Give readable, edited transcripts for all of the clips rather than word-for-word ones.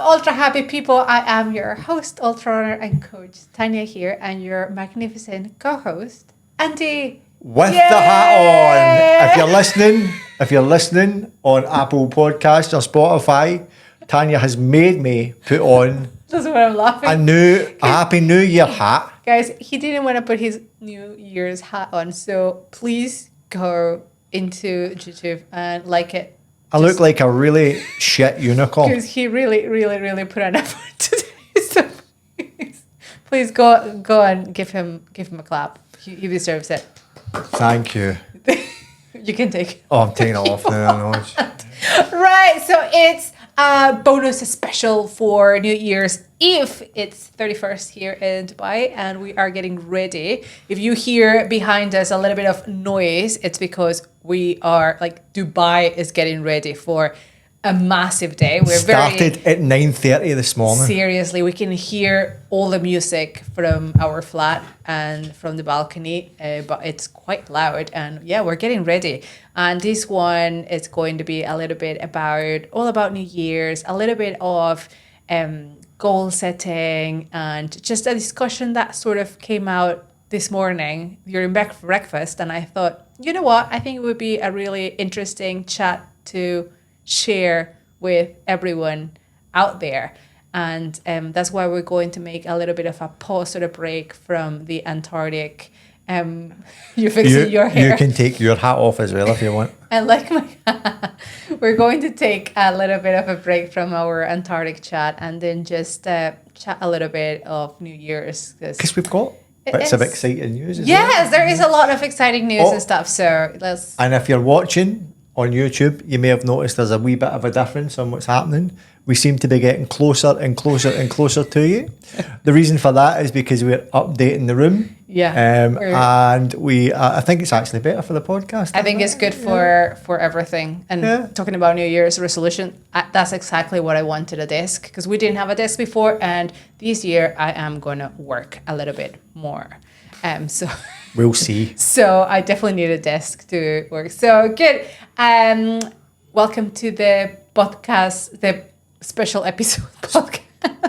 ultra happy people. I am your host, ultra runner and coach, Tanya here, and your magnificent co-host, Andy. With Yay! the hat on. If you're listening on Apple Podcasts or Spotify, Tanya has made me put on That's why I'm laughing. a Happy New Year hat. Guys, he didn't want to put his New Year's hat on, so please go into YouTube and like it. I look like a really shit unicorn. Because he really put an effort today. So please go and give him a clap. He deserves it. Thank you. You can take it. Oh, I'm taking it off now. Right, so it's a bonus special for New Year's Eve. It's 31st here in Dubai and we are getting ready. If you hear behind us a little bit of noise, it's because we are Dubai is getting ready for a massive day. We're started at 9:30 this morning. Seriously, we can hear all the music from our flat and from the balcony, but it's quite loud. And yeah, we're getting ready. And this one is going to be a little bit all about New Year's, a little bit of goal setting, and just a discussion that sort of came out this morning during breakfast. And I thought, you know what? I think it would be a really interesting chat to share with everyone out there. And that's why we're going to make a little bit of a pause or a break from the Antarctic. You're fixing your hair. You can take your hat off as well if you want. I like my We're going to take a little bit of a break from our Antarctic chat and then just chat a little bit of New Year's. Because we've got bits of exciting news as well. Yes, there is a lot of exciting news and stuff. So let's... And if you're watching on YouTube, you may have noticed there's a wee bit of a difference on what's happening. We seem to be getting closer and closer and closer to you. The reason for that is because we're updating the room. Yeah. And I think it's actually better for the podcast. I think it's good for everything. And talking about New Year's resolution, that's exactly what I wanted, a desk, because we didn't have a desk before. And this year I am going to work a little bit more. So we'll see. So I definitely need a desk to work. So good. Welcome to the podcast, the special episode podcast.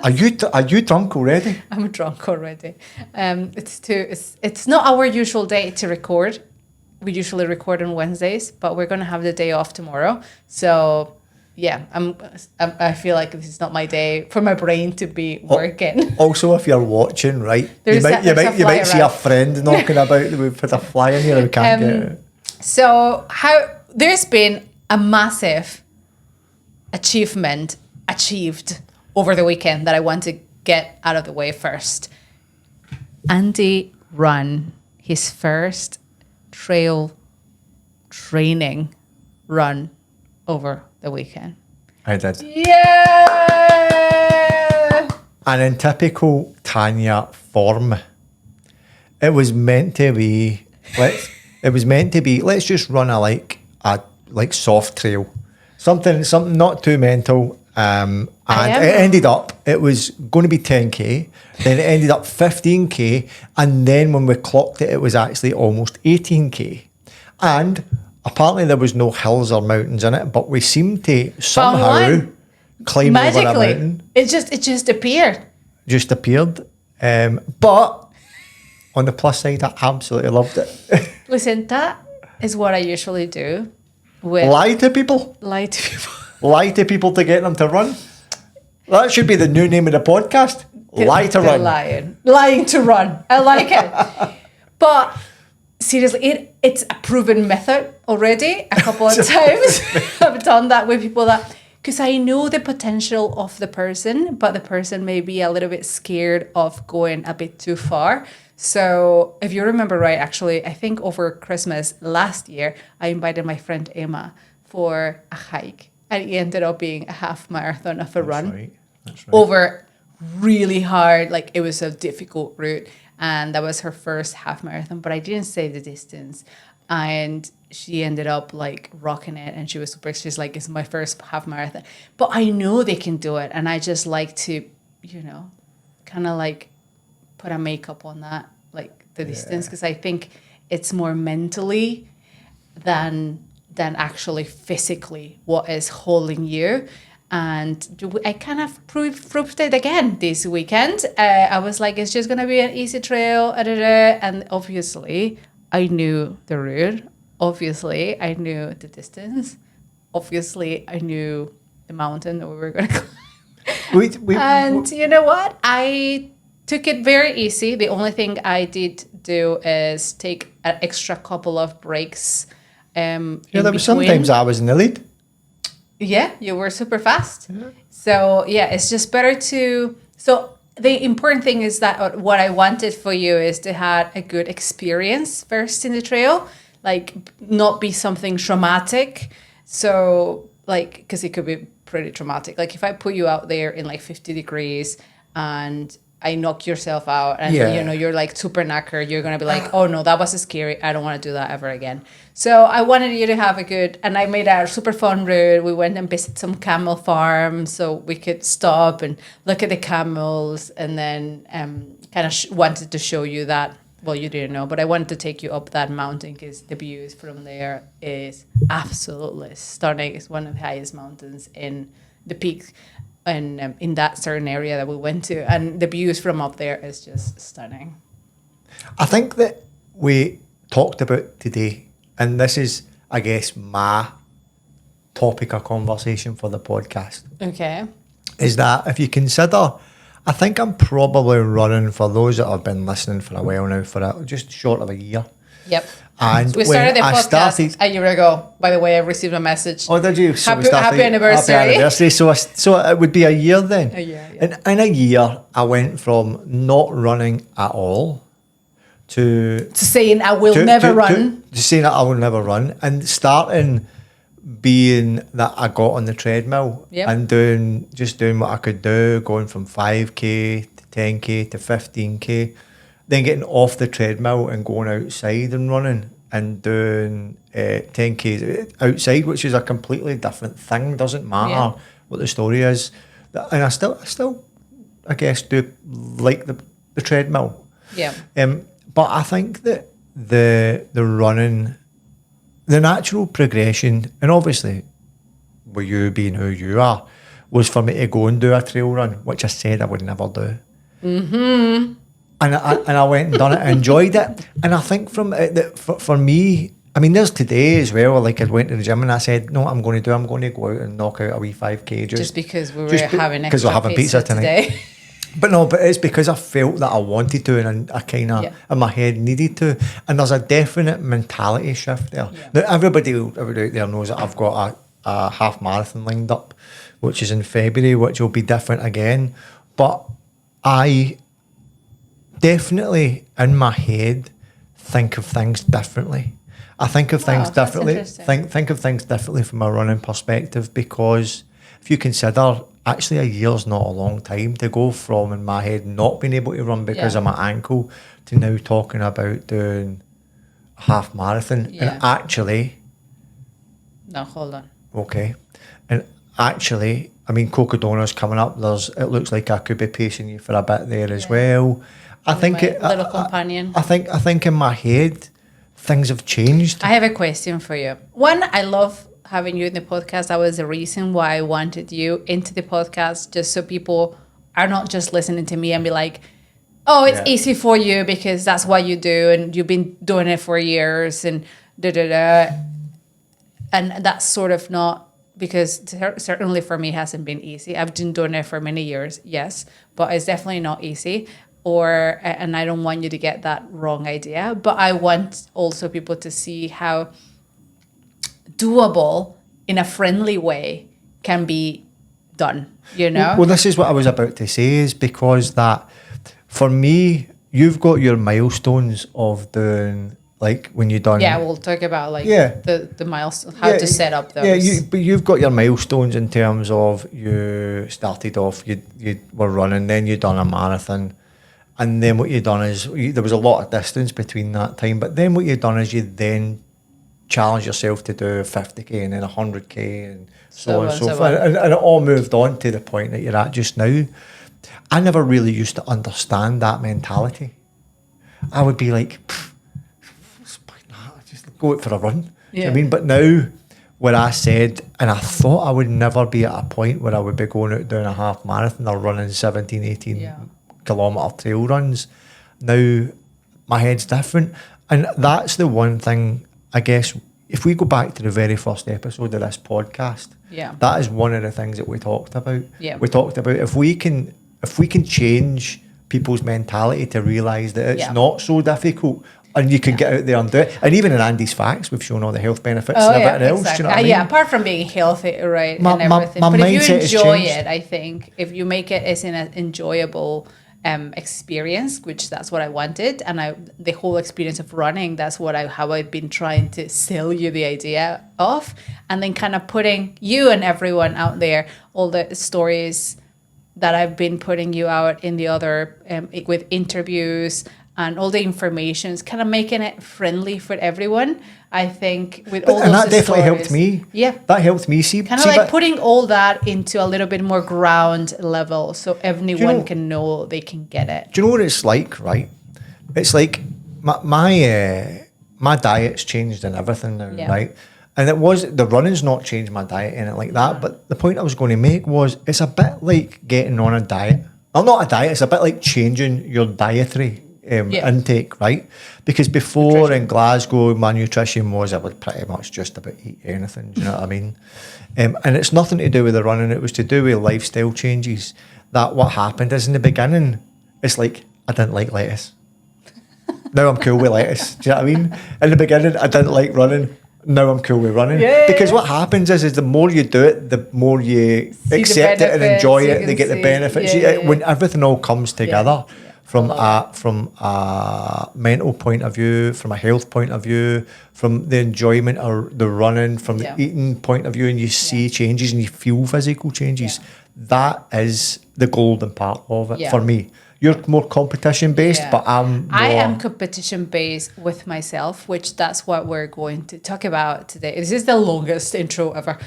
Are you drunk already? I'm drunk already. It's not our usual day to record. We usually record on Wednesdays, but we're gonna have the day off tomorrow. So yeah, I feel like this is not my day for my brain to be working. Also, if you're watching, right, you might see a friend knocking about. We put a fly in here and we can't get it. So there's been a massive achievement achieved over the weekend that I want to get out of the way first. Andy ran his first trail training run over the weekend. I did. Yeah! And in typical Tanya form, it was meant to be, let's just run a soft trail. Something not too mental. And it ended up, it was going to be 10K, then it ended up 15K, and then when we clocked it, it was actually almost 18K. And apparently there was no hills or mountains in it, but we seemed to somehow climb over a mountain. It just appeared. Just appeared. But on the plus side, I absolutely loved it. Listen, that is what I usually do. Lie to people. Lie to people. Lie to people to get them to run. That should be the new name of the podcast. Lie to run. Lying to run. I like it. But seriously, it's a proven method already. A couple of times I've done that with people because I know the potential of the person, but the person may be a little bit scared of going a bit too far. So if you remember right, actually, I think over Christmas last year, I invited my friend Emma for a hike. And it ended up being a half marathon of a run. That's right. Over really hard, it was a difficult route. And that was her first half marathon, but I didn't say the distance. And she ended up rocking it. And she's like, it's my first half marathon. But I know they can do it. And I just like to, kind of put a makeup on that, the distance. Because I think it's more mentally than actually physically what is holding you. And I kind of proved it again this weekend. I was like, it's just going to be an easy trail. And obviously, I knew the route. Obviously, I knew the distance. Obviously, I knew the mountain that we were going to climb. And you know what? I took it very easy. The only thing I did do is take an extra couple of breaks. There was sometimes I was in the lead. Yeah, you were super fast. Yeah. So yeah, it's just better to. So the important thing is that what I wanted for you is to have a good experience first in the trail, like not be something traumatic. So like, because it could be pretty traumatic. Like if I put you out there in like 50 degrees and I knock yourself out and you know you're like super knackered, you're gonna be like, oh no, that was scary, I don't want to do that ever again. So I wanted you to have a good, and I made a super fun route. We went and visited some camel farms so we could stop and look at the camels, and then kind of wanted to show you that. Well, you didn't know, but I wanted to take you up that mountain because the views from there is absolutely stunning. It's one of the highest mountains in the peak. And in that certain area that we went to, and the views from up there is just stunning. I think that we talked about today, and this is, I guess, my topic of conversation for the podcast. Okay. Is that if you consider, I think I'm probably running, for those that have been listening for a while now, for just short of a year. Yep. And we started the podcast a year ago. By the way, I received a message. Oh, did you? So happy anniversary. Happy anniversary. So it would be a year then. A year, yeah. And in a year, I went from not running at all to saying I will never run. To saying that I will never run, and starting being that I got on the treadmill and doing what I could do, going from 5k to 10k to 15k. Then getting off the treadmill and going outside and running and doing 10Ks outside, which is a completely different thing. Doesn't matter what the story is. And I still, I guess, do like the treadmill. Yeah. But I think that the running, the natural progression, and obviously with you being who you are, was for me to go and do a trail run, which I said I would never do. Mm-hmm. And I went and done it, I enjoyed it. And I think for me, I mean, there's today as well, like I went to the gym and I said, no, I'm going to go out and knock out a wee 5k. Just because we were having extra we're having pizza tonight. Today. But it's because I felt that I wanted to, and I kind of, in my head, needed to. And there's a definite mentality shift there. Yeah. Now, everybody out there knows that I've got a half marathon lined up, which is in February, which will be different again. But I definitely in my head think of things differently. I think of things differently. Think of things differently from a running perspective, because if you consider actually a year's not a long time to go from, in my head, not being able to run because of my ankle to now talking about doing a half marathon. And actually, no, hold on. Okay. And actually, I mean, Cocodona's coming up. It looks like I could be pacing you for a bit there as well. I think little companion. I think in my head things have changed. I have a question for you. One, I love having you in the podcast. That was the reason why I wanted you into the podcast, just so people are not just listening to me and be like, oh, it's easy for you because that's what you do and you've been doing it for years and da-da-da. And that's sort of not, because certainly for me it hasn't been easy. I've been doing it for many years, yes, but it's definitely not easy. And I don't want you to get that wrong idea, but I want also people to see how doable in a friendly way can be done, you know? Well, this is what I was about to say, is because that for me, you've got your milestones of doing, like when you're done. Yeah, we'll talk about the milestones, how to set up those. Yeah, but you've got your milestones in terms of you started off, you were running, then you done a marathon. And then what you've done is, there was a lot of distance between that time, but then what you've done is you then challenge yourself to do 50k and then 100k and so on and so forth. And it all moved on to the point that you're at just now. I never really used to understand that mentality. I would be like, just go out for a run. Yeah. I mean, but now where I said, and I thought I would never be at a point where I would be going out doing a half marathon or running 17, 18 kilometre trail runs. Now, my head's different. And that's the one thing, I guess, if we go back to the very first episode of this podcast, that is one of the things that we talked about. Yeah. We talked about if we can change people's mentality to realise that it's not so difficult and you can get out there and do it. And even in Andy's Facts, we've shown all the health benefits and everything else. Exactly. Do you know what I mean? Yeah, apart from being healthy, right, My- and my- everything. my But if you mindset has enjoy changed. it, I think, if you make it as an enjoyable experience, which that's what I wanted, and the whole experience of running, that's how I've been trying to sell you the idea of, and then kind of putting you and everyone out there, all the stories that I've been putting you out in the other with interviews and all the information, is kind of making it friendly for everyone. I think with all those and that definitely stories, helped me. Yeah, That helped me see. kind of like putting all that into a little bit more ground level, so everyone can know they can get it. Do you know what it's like, right? It's like my diet's changed and everything now, right? And the running's not changed my diet and it like that. But the point I was going to make was it's a bit like getting on a diet. Well, not a diet. It's a bit like changing your dietary intake, right? Because before in Glasgow, my nutrition was I would pretty much just about eat anything. Do you know what I mean? And it's nothing to do with the running. It was to do with lifestyle changes. That what happened is in the beginning, it's like I didn't like lettuce. Now I'm cool with lettuce. Do you know what I mean? In the beginning, I didn't like running. Now I'm cool with running. Because what happens is the more you do it, the more you accept it and enjoy it. They get the benefits. When everything all comes together from a mental point of view, from a health point of view, from the enjoyment or the running, from the eating point of view, and you see changes and you feel physical changes, that is the golden part of it for me. You're more competition based, but I am competition based with myself, which that's what we're going to talk about today. This is the longest intro ever.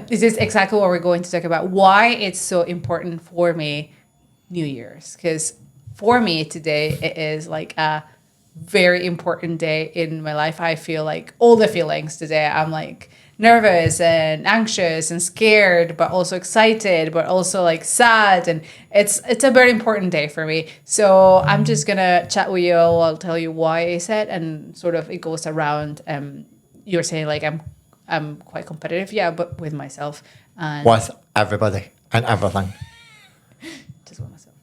This is exactly what we're going to talk about. Why it's so important for me, New Year's, because for me today it is like a very important day in my life. I feel like all the feelings today. I'm like nervous and anxious and scared, but also excited, but also like sad, and it's a very important day for me. So I'm just gonna chat with you. I'll tell you why I said, and sort of it goes around. You're saying like I'm quite competitive, but with myself and with everybody and everything. Just with myself.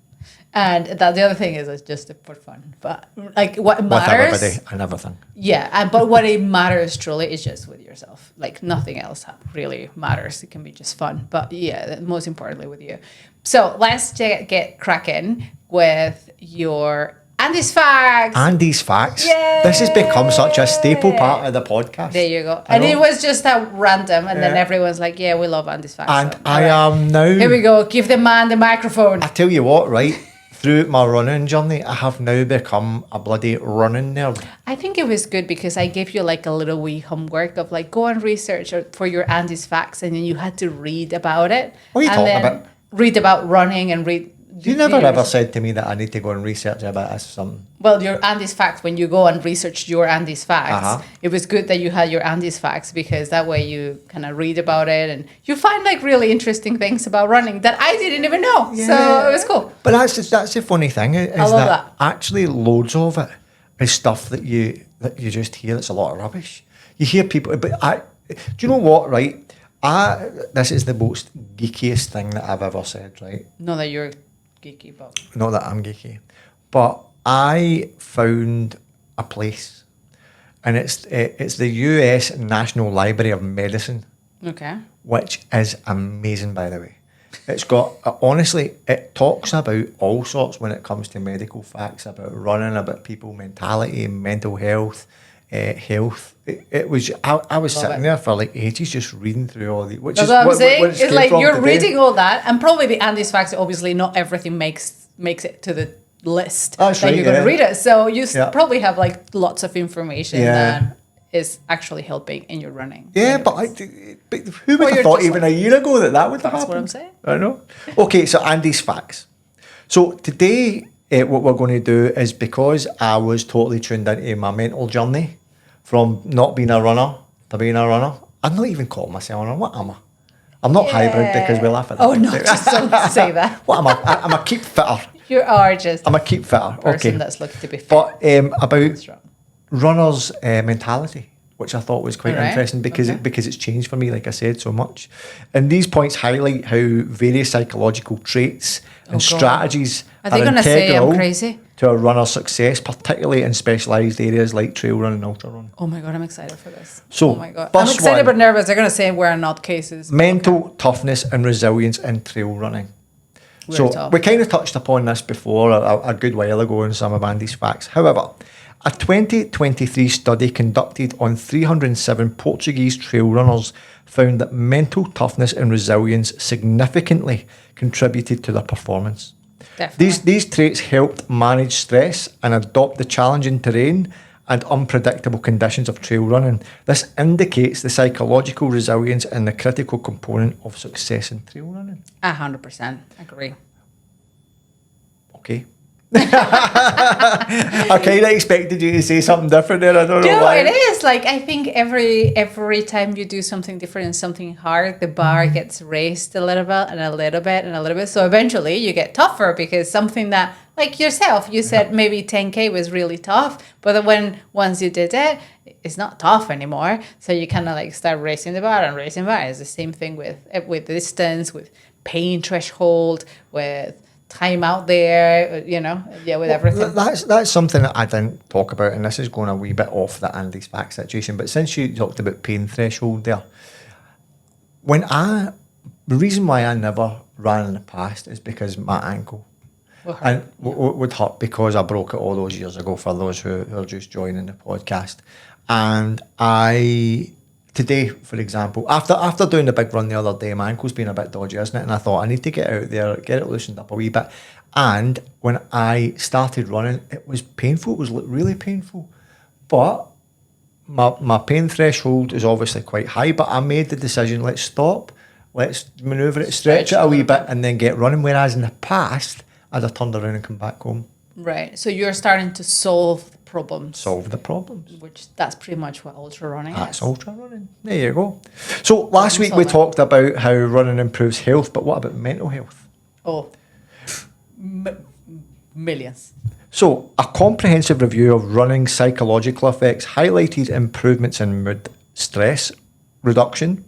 And the other thing is it's just for fun. But like what matters... With everybody and everything. Yeah, but what it matters truly is just with yourself. Like nothing else really matters. It can be just fun. But most importantly with you. So let's get cracking with your Andy's Facts. Andy's Facts. Yay! This has become such a staple part of the podcast. There you go. And it was just a random, and then everyone's like, yeah, we love Andy's Facts. And so, I am now... Here we go. Give the man the microphone. I tell you what, right? Through my running journey, I have now become a bloody running nerd. I think it was good because I gave you like a little wee homework of like go and research for your Andy's Facts, and then you had to read about it. What are you talking about? Read about running and read. You never ever said to me that I need to go and research about this or something. Well, your Andy's Facts, when you go and research your Andy's Facts, it was good that you had your Andy's Facts, because that way you kind of read about it and you find like really interesting things about running that I didn't even know. Yeah. So it was cool. But that's the funny thing is that actually loads of it is stuff that you just hear that's a lot of rubbish. You hear people, but do you know what, right? This is the most geekiest thing that I've ever said, right? Not that you're geeky, but... Not that I'm geeky. But I found a place, and it's the US National Library of Medicine. Okay. Which is amazing, by the way. It's got, honestly, it talks about all sorts when it comes to medical facts, about running, about people, mentality, mental health, health. It was, I was sitting there for like ages just reading through all the... That's what I'm saying. It's like you're reading all that, and probably the Andy's Facts, obviously not everything makes it to the list that you're going to read it. So you probably have like lots of information that is actually helping in your running. Yeah, but who would have thought even a year ago that would have happened? That's what I'm saying. I know. Okay, so Andy's Facts. So today, what we're going to do is, because I was totally tuned into my mental journey from not being a runner to being a runner. I'm not even calling myself a runner. What am I? I'm not hybrid because we laugh at that. Oh no, just don't say that. What am I? I'm a keep fitter. You are just I'm a keep fitter. person that's looking to be fit. But about runners' mentality, which I thought was quite interesting because it's changed for me, like I said, so much. And these points highlight how various psychological traits and strategies are going to say I'm crazy to a runner's success, particularly in specialised areas like trail running and ultra running. Oh my God, I'm excited for this. So, oh my God, I'm excited but nervous. They're going to say we're not cases. Mental toughness and resilience in trail running. We kind of touched upon this before a good while ago in some of Andy's facts. However, a 2023 study conducted on 307 Portuguese trail runners found that mental toughness and resilience significantly contributed to their performance. Definitely. These traits helped manage stress and adopt the challenging terrain and unpredictable conditions of trail running. This indicates the psychological resilience and the critical component of success in trail running. 100% agree. Okay. I kind of expected you to say something different there. I don't know why. No, it is. Like, I think every time you do something different and something hard, the bar gets raised a little bit and a little bit and a little bit. So eventually you get tougher because something that, like yourself, you said maybe 10K was really tough, but then once you did it, it's not tough anymore. So you kind of like start raising the bar and raising the bar. It's the same thing with distance, with pain threshold, with time out there, with everything. That's something that I didn't talk about, and this is going a wee bit off the Andy's fact situation, but since you talked about pain threshold there, the reason why I never ran in the past is because my ankle would hurt because I broke it all those years ago, for those who are just joining the podcast. And today, for example, after doing the big run the other day, my ankle's been a bit dodgy, isn't it? And I thought I need to get out there, get it loosened up a wee bit. And when I started running, it was painful. It was really painful. But my pain threshold is obviously quite high, but I made the decision, let's stop, let's manoeuvre it, stretch it a wee bit and then get running. Whereas in the past, I'd have turned around and come back home. Right. So you're starting to solve the problems. Solve the problems. Which that's pretty much what ultra running is. That's ultra running. There you go. So last week we talked about how running improves health, but what about mental health? Oh, millions. So a comprehensive review of running psychological effects highlighted improvements in mood, stress reduction,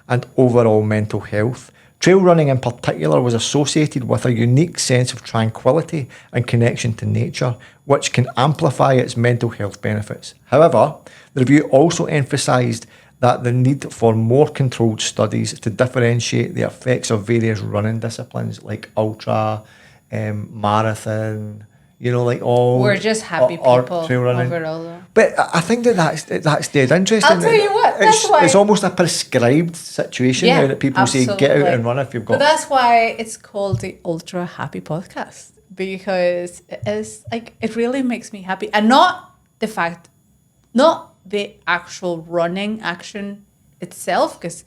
and overall mental health. Trail running in particular was associated with a unique sense of tranquility and connection to nature, which can amplify its mental health benefits. However, the review also emphasised that the need for more controlled studies to differentiate the effects of various running disciplines like ultra, marathon, we're just happy people trail running. Overall. But I think that's dead interesting. I'll tell you what, that's why it's almost a prescribed situation now that people say get out and run if you've got. But that's why it's called the Ultra Happy Podcast, because it really makes me happy, and not the actual running action itself, because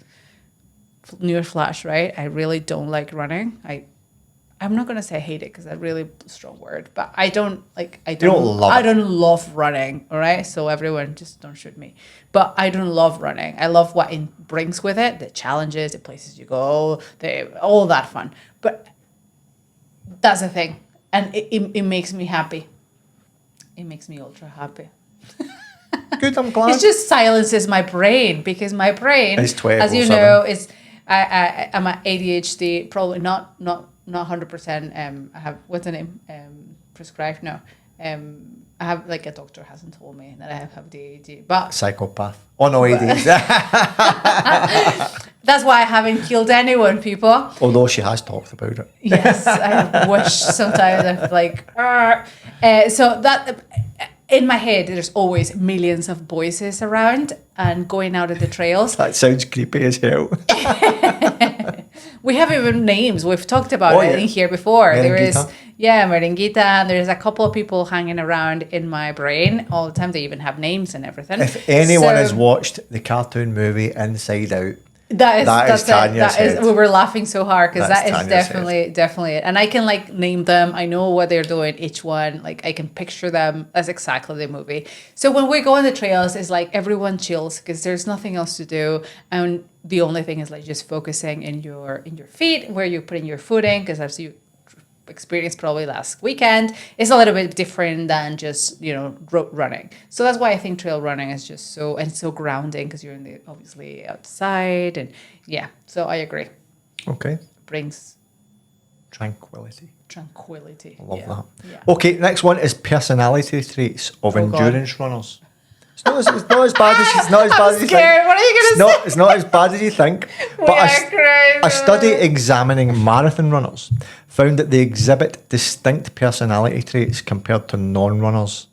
newsflash, right? I really don't like running. I'm not gonna say I hate it because that's a really strong word, but I don't love running. All right, so everyone just don't shoot me. But I don't love running. I love what it brings with it, the challenges, the places you go, all that fun. But that's the thing, and it makes me happy. It makes me ultra happy. Good, I'm glad. It just silences my brain, because my brain, as you know, is I'm an ADHD, probably not 100%. I have, what's the name? Prescribed? No. I have, like, a doctor hasn't told me that I have ADHD, but psychopath. Oh no, ADHD. That's why I haven't killed anyone, people. Although she has talked about it. Yes, I wish sometimes I'm like, so that. In my head, there's always millions of voices around and going out of the trails. That sounds creepy as hell. We have even names. We've talked about it in here before. There is, Merenguita, and there's a couple of people hanging around in my brain all the time. They even have names and everything. If anyone has watched the cartoon movie Inside Out, That's it. Tanya's That is, head. we were laughing so hard because That's that is Tanya's definitely it. And I can like name them. I know what they're doing, each one. Like I can picture them. That's exactly the movie. So when we go on the trails, it's like everyone chills because there's nothing else to do, and the only thing is like just focusing in your feet, where you're putting your footing, because as you experienced probably last weekend, it's a little bit different than just road running. So that's why I think trail running is just so grounding, because you're obviously outside, and yeah. So I agree. Okay. Brings Tranquility. tranquility. I love Yeah. that. Yeah. Okay, next one is personality traits of Oh, God. endurance runners. It's not as bad as it's not as bad as you think. Scared. What are you gonna say? It's not as bad as you think. We But are crazy. a study examining marathon runners found that they exhibit distinct personality traits compared to non-runners.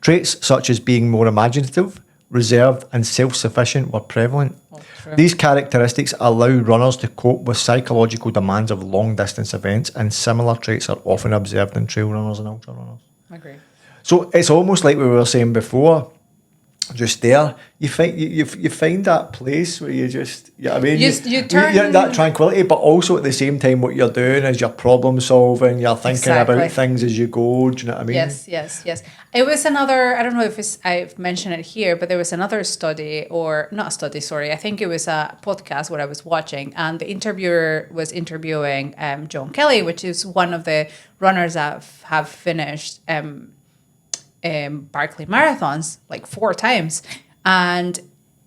Traits such as being more imaginative, reserved, and self-sufficient were prevalent. Oh, true. These characteristics allow runners to cope with psychological demands of long-distance events, and similar traits are often observed in trail runners and ultra runners. Agree. So it's almost like we were saying before. Just there, you find that place where you just, you know what I mean, you're in that tranquility, but also at the same time, what you're doing is you're problem solving, you're thinking about things as you go. Do you know what I mean? Yes. It was another, I don't know if I've mentioned it here, but there was another study, or not a study, sorry. I think it was a podcast what I was watching, and the interviewer was interviewing John Kelly, which is one of the runners that have finished Barkley marathons like 4 times, and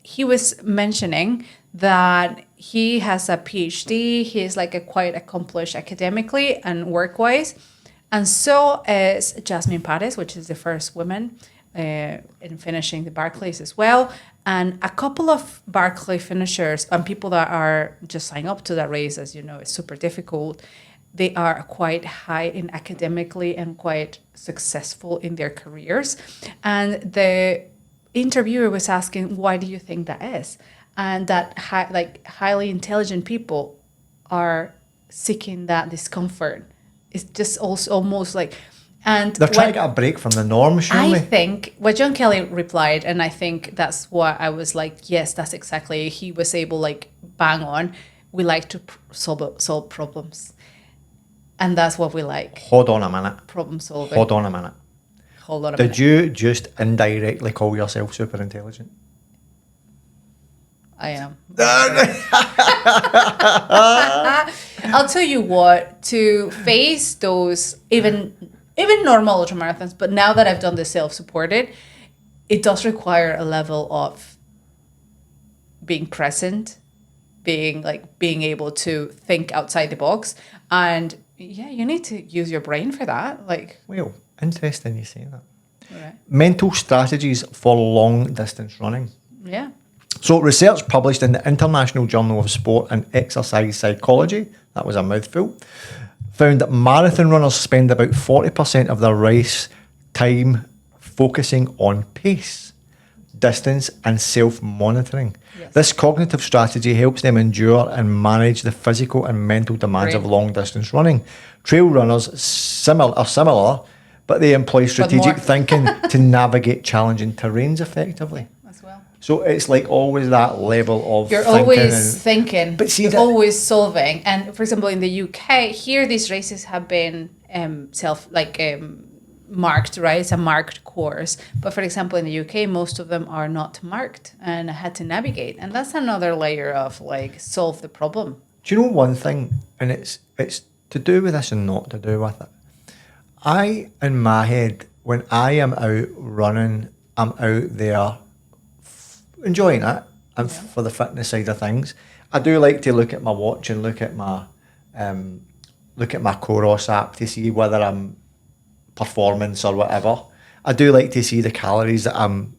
he was mentioning that he has a PhD. He's like a quite accomplished academically and work-wise, and so is Jasmine Paris, which is the first woman in finishing the Barclays as well, and a couple of Barclay finishers and people that are just signing up to that race, as you know, it's super difficult. They are quite high in academically and quite successful in their careers. And the interviewer was asking, why do you think that is? And that highly intelligent people are seeking that discomfort. It's just also almost like, and they're trying to get a break from the norm, surely. I think what John Kelly replied, and I think that's what I was like, yes, that's exactly, he was able, like, bang on. We like to solve problems. And that's what we like. Hold on a minute. Problem solving. Hold on a minute. Did you just indirectly call yourself super intelligent? I am. I'll tell you what, to face those, even normal ultramarathons, but now that I've done the self-supported, it does require a level of being present, being able to think outside the box, and yeah, you need to use your brain for that. Well, interesting you say that. Right. Mental strategies for long distance running. Yeah. So research published in the International Journal of Sport and Exercise Psychology, that was a mouthful, found that marathon runners spend about 40% of their race time focusing on pace, distance, and self-monitoring. Yes. This cognitive strategy helps them endure and manage the physical and mental demands of long-distance running. Trail runners are similar, but they employ strategic thinking to navigate challenging terrains effectively. As well. So it's like always that level of you're thinking. Always thinking, but see, you're always solving. And for example, in the UK, here these races have been marked, right? It's a marked course. But for example, in the UK, most of them are not marked, and I had to navigate. And that's another layer of solve the problem. Do you know one thing? And it's to do with this and not to do with it. In my head, when I am out running, I'm out there enjoying it and for the fitness side of things. I do like to look at my watch and look at my Coros app to see whether I'm performance or whatever. I do like to see the calories that I'm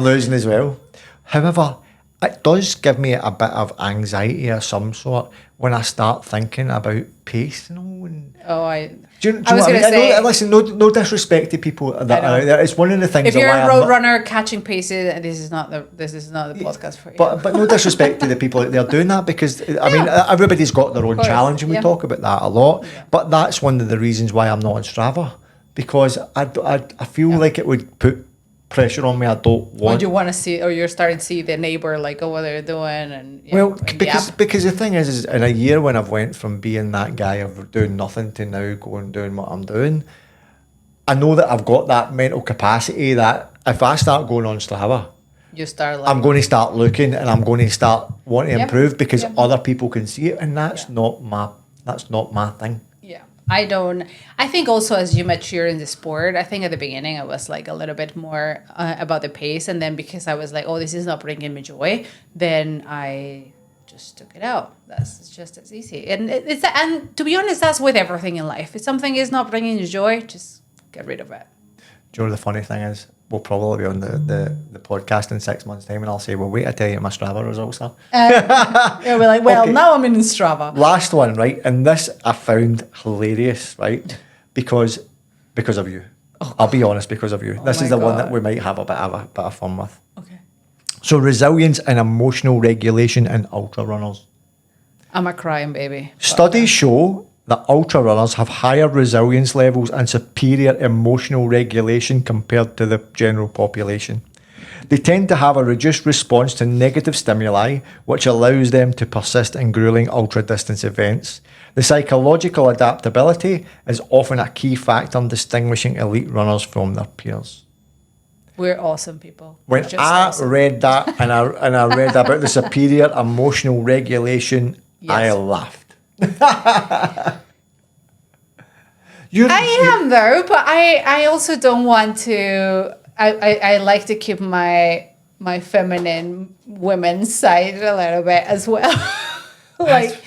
losing as well. However, it does give me a bit of anxiety of some sort when I start thinking about pace. Do you know what I mean? Say, listen, no disrespect to people that are out there. It's one of the things. If you're a road runner catching paces, this is not the podcast for you. But no disrespect to the people out there doing that, because I mean everybody's got their own challenge, and we talk about that a lot. Yeah. But that's one of the reasons why I'm not on Strava, because I feel like it would put pressure on me. I don't Or want. you want to see, or you're starting to see the neighbor, like, oh, what they're doing, and Well, and because the thing is in a year when I've went from being that guy of doing nothing to now going doing what I'm doing, I know that I've got that mental capacity that if I start going on Strava, you start like, I'm going to start looking and I'm going to start wanting to Yep. improve because Yep. other people can see it, and that's Yeah. not my thing. yeah. I think also as you mature in the sport, I think at the beginning I was like a little bit more about the pace, and then because I was like, oh, this is not bringing me joy, then I just took it out. That's just as easy. And and to be honest, that's with everything in life. If something is not bringing you joy, just get rid of it. Do you know the funny thing is? We'll probably be on the podcast in 6 months' time, and I'll say, well, wait, I tell you my Strava results are. Yeah, we're like, well, Okay. now I'm in Strava. Last one, right? And this I found hilarious, right? Because of you. I'll be honest, because of you. This my is the one that God. we might have a bit of fun with. Okay. So resilience and emotional regulation in ultra runners. I'm a crying baby. Studies show that ultra runners have higher resilience levels and superior emotional regulation compared to the general population. They tend to have a reduced response to negative stimuli, which allows them to persist in grueling ultra-distance events. The psychological adaptability is often a key factor in distinguishing elite runners from their peers. We're awesome people. When We're just I awesome. read that and I read about the superior emotional regulation, I Yes. laughed. I am though, but I also don't want to. I like to keep my feminine women's side a little bit as well. Like,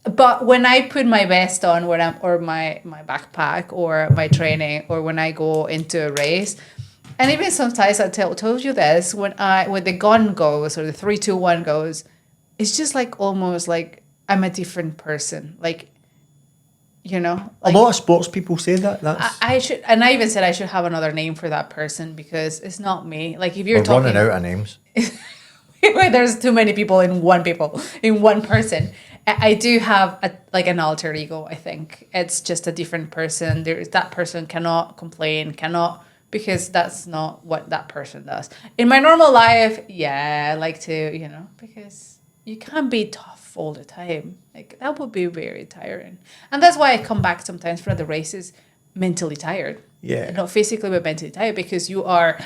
but when I put my vest on, or my backpack or my training, or when I go into a race, and even sometimes I told you this, when the gun goes or the 3, 2, 1 goes, it's just like almost like I'm a different person. Like, you know, A lot of sports people say that. That's I should, and I even said I should have another name for that person because it's not me. Like if you're we're talking, running out of names. there's too many people in one person. I do have an alter ego. I think it's just a different person. That person cannot complain, because that's not what that person does. In my normal life, yeah, I like to, because you can't be tough all the time. Like that would be very tiring. And that's why I come back sometimes from the races mentally tired. Yeah. Not physically, but mentally tired, because you are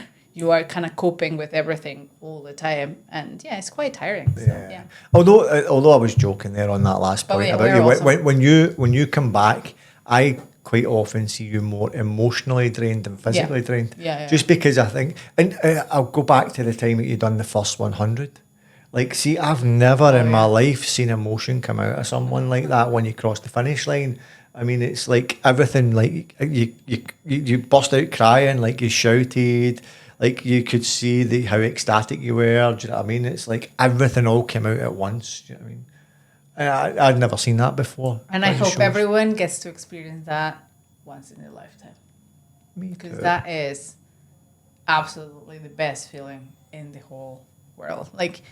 kind of coping with everything all the time. And yeah, it's quite tiring. So, yeah. Although I was joking there on that last point yeah, about we're you, awesome. when you come back, I quite often see you more emotionally drained than physically drained. Yeah. Just because I think, and I'll go back to the time that you done the first 100. Like, see, I've never in my life seen emotion come out of someone like that when you cross the finish line. I mean, it's like everything, like you burst out crying, like you shouted, like you could see how ecstatic you were. Do you know what I mean? It's like everything all came out at once. Do you know what I mean? And I'd never seen that before. And I That just hope shows. everyone gets to experience that once in their lifetime. Me Because too. that is absolutely the best feeling in the whole world. Like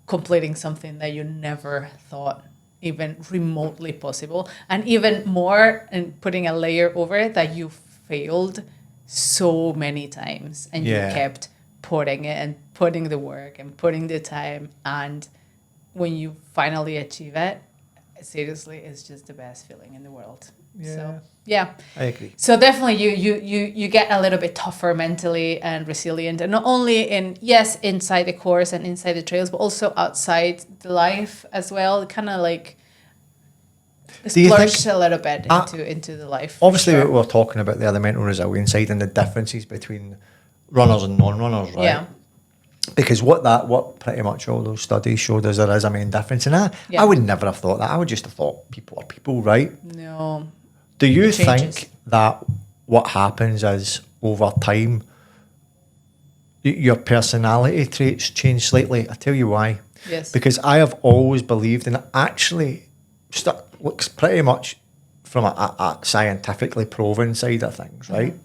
completing something that you never thought even remotely possible. And even more, and putting a layer over it, that you failed so many times and you kept putting it and putting the work and putting the time. And when you finally achieve it, seriously, it's just the best feeling in the world. Yeah. So, yeah. I agree. So definitely you get a little bit tougher mentally and resilient, and not only inside the course and inside the trails, but also outside the life as well. Kind of like Do you splurge think- a little bit into the life. for Obviously, sure. we're talking about the mental resilience side and the differences between runners and non-runners, right? Yeah. Because what pretty much all those studies showed us there is a main difference. And I would never have thought that. I would just have thought people are people, right? No. Do you It changes. think that what happens is over time, your personality traits change slightly? I tell you why. Yes. Because I have always believed, and it actually looks pretty much from a scientifically proven side of things, right?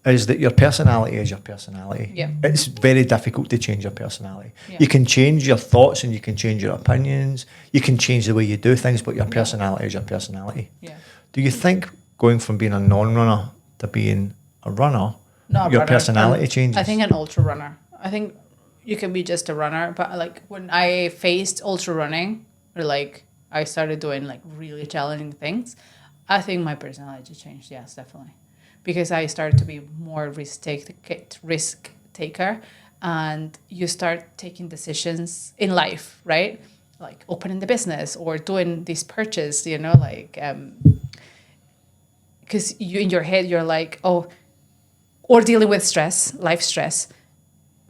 Is that your personality is your personality. Yeah. It's very difficult to change your personality. Yeah. You can change your thoughts and you can change your opinions. You can change the way you do things, but your personality is your personality. Yeah. Do you think going from being a non-runner to being a runner not a your runner. personality changes? I think an ultra runner. I think you can be just a runner, but like when I faced ultra running, or like I started doing like really challenging things, I think my personality changed. Yes, definitely, because I started to be more risk taker, and you start taking decisions in life, right? Like opening the business or doing this purchase, you know, like because you in your head you're like, oh, or dealing with stress, life stress,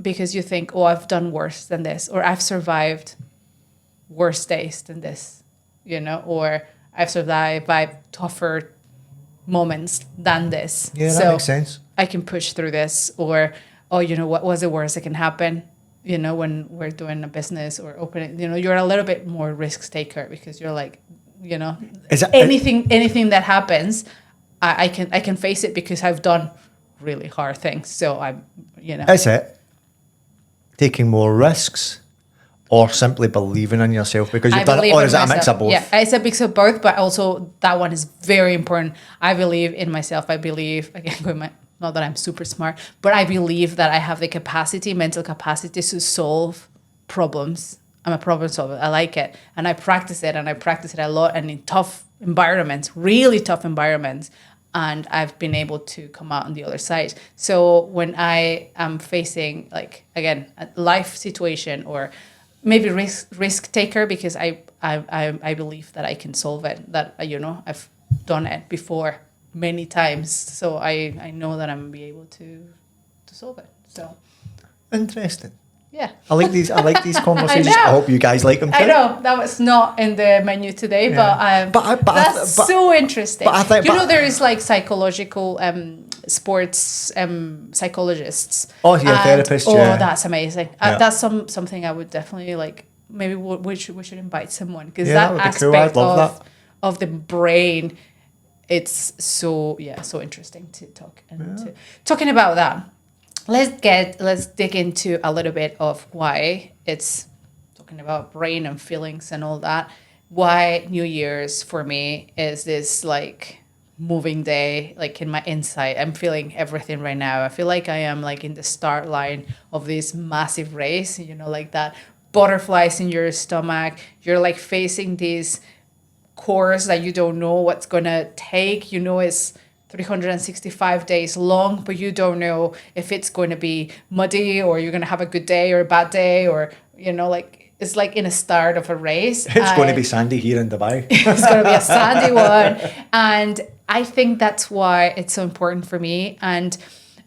because you think, oh, I've done worse than this, or I've survived worse days than this, you know, or I've survived by tougher moments than this. Yeah, that so makes sense. I can push through this, or, oh, you know, what was the worst that can happen? You know, when we're doing a business or opening, you know, you're a little bit more risk taker because you're like, you know, anything that happens, I can face it because I've done really hard things. So I'm, you know. Is it taking more risks or simply believing in yourself because you've done it, or is it a mix of both? Yeah, it's a mix of both, but also that one is very important. I believe in myself. I believe, again, not that I'm super smart, but I believe that I have the capacity, mental capacity to solve problems. I'm a problem solver. I like it. And I practice it, and I practice it a lot, and in tough environments, really tough environments. And I've been able to come out on the other side. So when I am facing, like, again, a life situation or maybe risk taker, because I believe that I can solve it, that, you know, I've done it before many times. So I know that I'm going to be able to solve it. So interesting. Yeah. I like these conversations. I hope you guys like them too. I know that was not in the menu today, but that's so interesting. But I think, there is like psychological sports psychologists. Oh, yeah, therapists. Yeah. Oh, that's amazing. That's something I would definitely like. Maybe we should invite someone, because that aspect of the brain, it's so interesting to talk and talking about that. Let's dig into a little bit of why it's talking about brain and feelings and all that. Why New Year's for me is this like moving day, like in my inside. I'm feeling everything right now. I feel like I am like in the start line of this massive race, you know, like that butterflies in your stomach. You're like facing this course that you don't know what's gonna take. You know, it's 365 days long, but you don't know if it's going to be muddy or you're going to have a good day or a bad day, or, you know, like it's like in a start of a race. It's going to be sandy here in Dubai. It's going to be a sandy one. And I think that's why it's so important for me. And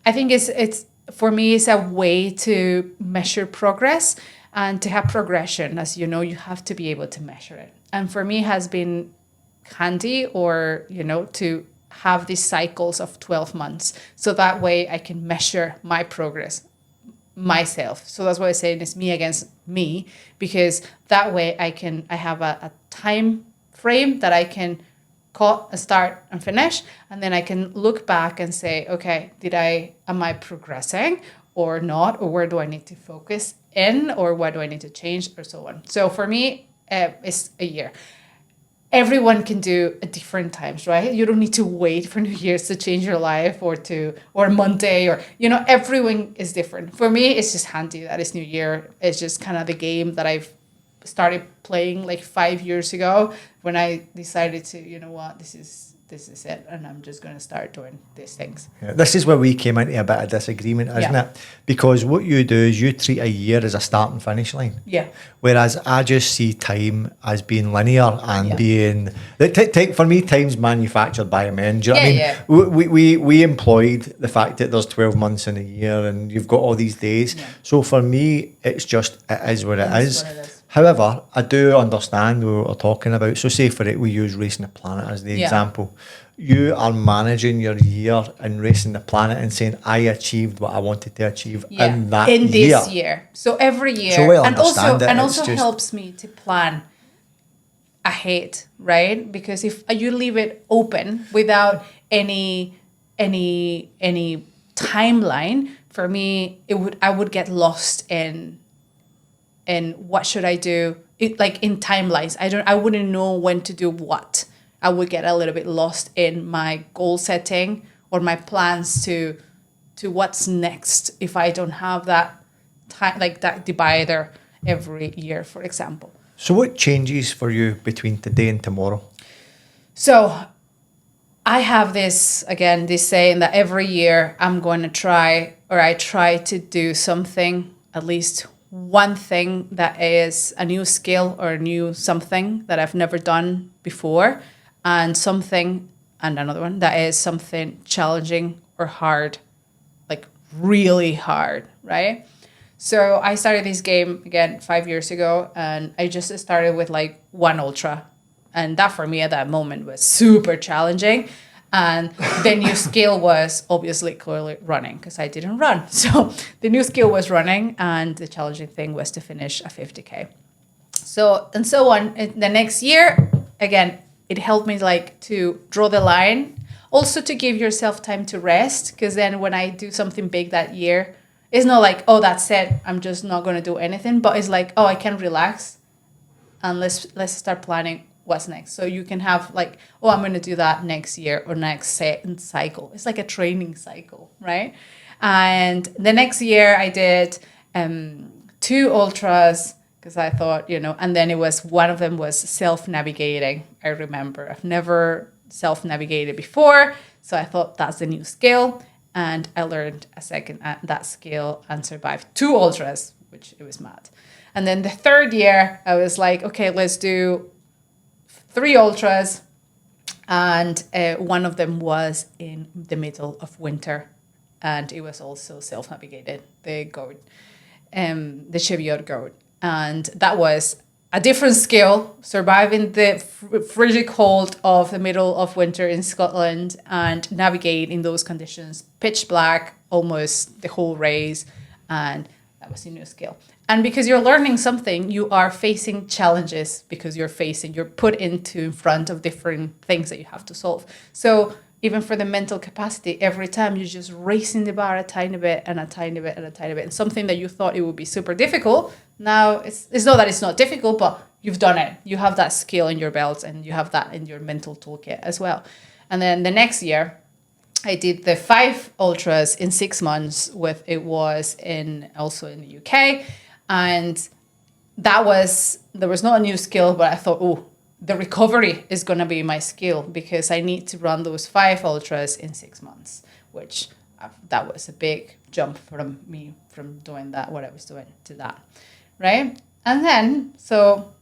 I think it's for me, it's a way to measure progress and to have progression. As you know, you have to be able to measure it. And for me, it has been handy, or, you know, to have these cycles of 12 months. So that way I can measure my progress myself. So that's why I'm saying it's me against me, because that way I have a time frame that I can cut and start and finish. And then I can look back and say, okay, am I progressing or not? Or where do I need to focus in? Or what do I need to change, or so on. So for me, it's a year. Everyone can do at different times, right? You don't need to wait for New Year's to change your life, or Monday, or, you know, everyone is different. For me, it's just handy that it's New Year. It's just kind of the game that I've started playing like 5 years ago, when I decided to, you know what, this is it, and I'm just going to start doing these things. Yeah, this is where we came into a bit of disagreement, isn't it? Because what you do is you treat a year as a start and finish line. Yeah. Whereas I just see time as being linear and being... For me, time's manufactured by men. Do you know what I mean? We employed the fact that there's 12 months in a year and you've got all these days. Yeah. So for me, it's just, it is what it is. However, I do understand what we're talking about. So say for it, we use Racing the Planet as the example. You are managing your year and Racing the Planet and saying, I achieved what I wanted to achieve in that year. In this year. So every year. So we'll understand it. And also helps me to plan ahead, right? Because if you leave it open without any timeline, for me, I would get lost in what should I do, like in timelines. I wouldn't know when to do what. I would get a little bit lost in my goal setting or my plans to to what's next if I don't have that time, like that divider every year, for example. So what changes for you between today and tomorrow? So I have this saying that every year I'm going to I try to do something, at least one thing that is a new skill or a new something that I've never done before, and another one that is something challenging or hard, like really hard, right? So I started this game again 5 years ago, and I just started with like one ultra. And that for me at that moment was super challenging. And the new skill was obviously clearly running, because I didn't run. So the new skill was running, and the challenging thing was to finish a 50K. So on. The next year, again, it helped me like to draw the line. Also to give yourself time to rest, because then when I do something big that year, it's not like, oh, that's it, I'm just not going to do anything. But it's like, oh, I can relax and let's start planning what's next. So you can have like, oh, I'm going to do that next year or next cycle. It's like a training cycle, right? And the next year I did 2 ultras, because I thought, and then one of them was self-navigating. I remember I've never self-navigated before. So I thought that's the new skill. And I learned a second that skill and survived 2 ultras, which it was mad. And then the third year, I was like, okay, let's do 3 ultras. And one of them was in the middle of winter. And it was also self-navigated, the goat, the Cheviot goat. And that was a different skill, surviving the frigid cold of the middle of winter in Scotland and navigate in those conditions, pitch black, almost the whole race. And that was a new skill. And because you're learning something, you are facing challenges, because you're put in front of different things that you have to solve. So even for the mental capacity, every time you're just raising the bar a tiny bit and a tiny bit and a tiny bit. And something that you thought it would be super difficult, now it's not that it's not difficult, but you've done it. You have that skill in your belt, and you have that in your mental toolkit as well. And then the next year, I did the 5 ultras in 6 months. It was also in the UK. And there was not a new skill, but I thought, oh, the recovery is going to be my skill, because I need to run those 5 ultras in 6 months, which that was a big jump from me from doing that, what I was doing, to that, right? And then, so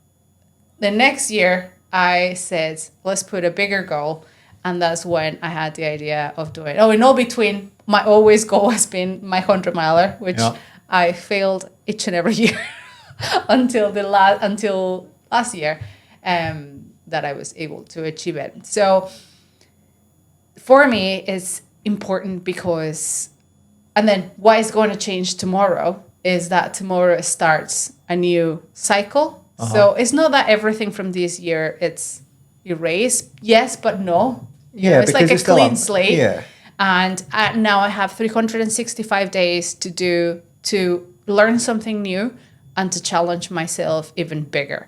the next year I said, let's put a bigger goal. And that's when I had the idea of doing, in all between, my always goal has been my 100 miler, which I failed each and every year until last year. That I was able to achieve it. So for me, it's important because, and then what is going to change tomorrow is that tomorrow starts a new cycle. So it's not that everything from this year it's erased. Yes, but no. Yeah, it's like a clean slate. Yeah. And now I have 365 days to learn something new and to challenge myself even bigger.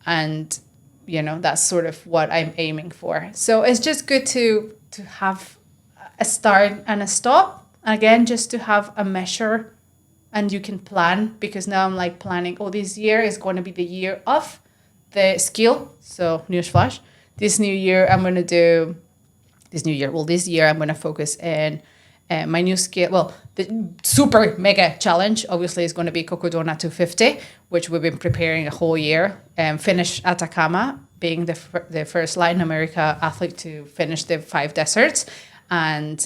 And that's sort of what I'm aiming for. So it's just good to have a start and a stop. Again, just to have a measure, and you can plan, because now I'm like planning, this year is going to be the year of the skill. So newsflash, this year I'm going to focus in my new skill. Well, the super mega challenge obviously is going to be Cocodona 250, which we've been preparing a whole year. Finish Atacama, being the first Latin America athlete to finish the 5 deserts, and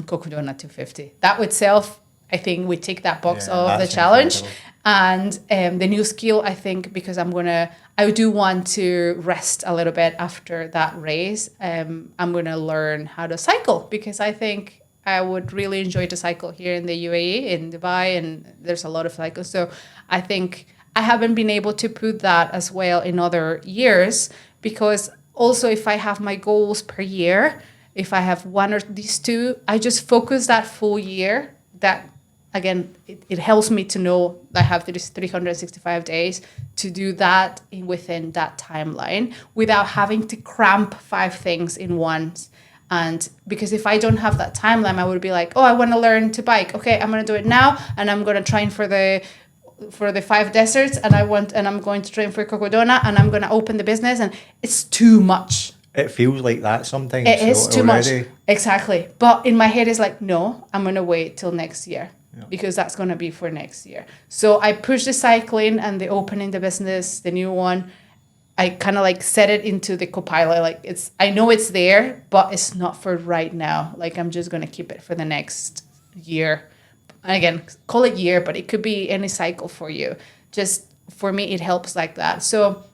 Cocodona 250. That itself, I think we tick that box of the challenge. Incredible. And the new skill, I think, because I do want to rest a little bit after that race. I'm going to learn how to cycle, because I think I would really enjoy to cycle here in the UAE, in Dubai, and there's a lot of cycles. So I think I haven't been able to put that as well in other years, because also if I have my goals per year, if I have one or these 2, I just focus that full year. That, again, it helps me to know that I have these 365 days to do that within that timeline without having to cramp 5 things in once. And because if I don't have that timeline, I would be like, oh, I want to learn to bike. Okay, I'm going to do it now, and I'm going to train for the 5 deserts, and I'm going to train for Cocodona, and I'm going to open the business, and it's too much. It feels like that sometimes. It is too already. much. Exactly. But in my head, it's like, no, I'm going to wait till next year. Because that's going to be for next year. So I push the cycling and the opening the business, the new one. I kind of like set it into the copilot. Like I know it's there, but it's not for right now. Like I'm just going to keep it for the next year. And again, call it year, but it could be any cycle for you. Just for me, it helps like that. So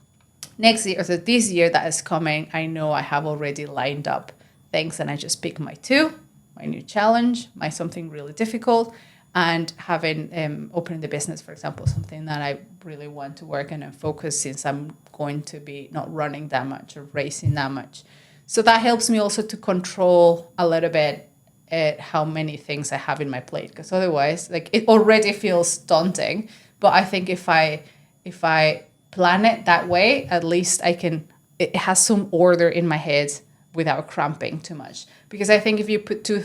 next year, so this year that is coming, I know I have already lined up things, and I just pick my 2, my new challenge, my something really difficult. And having opening the business, for example, something that I really want to work on and focus, since I'm going to be not running that much or racing that much. So that helps me also to control a little bit how many things I have in my plate, because otherwise, like, it already feels daunting. But I think if I plan it that way, at least it has some order in my head without cramping too much. Because I think if you put too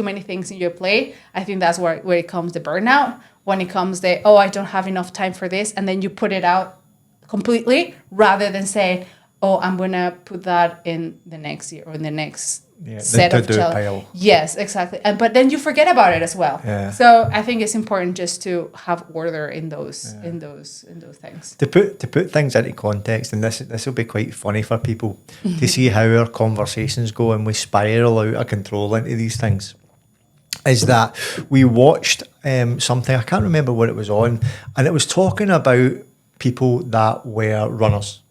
many things in your plate, I think that's where it comes the burnout. When it comes I don't have enough time for this, and then you put it out completely, rather than saying, oh, I'm gonna put that in the next year or in the next set of challenges. Yes, exactly. But then you forget about it as well. Yeah. So I think it's important just to have order in those things. To put things into context, and this will be quite funny for people to see how our conversations go and we spiral out of control into these things, is that we watched something, I can't remember what it was on, and it was talking about people that were runners.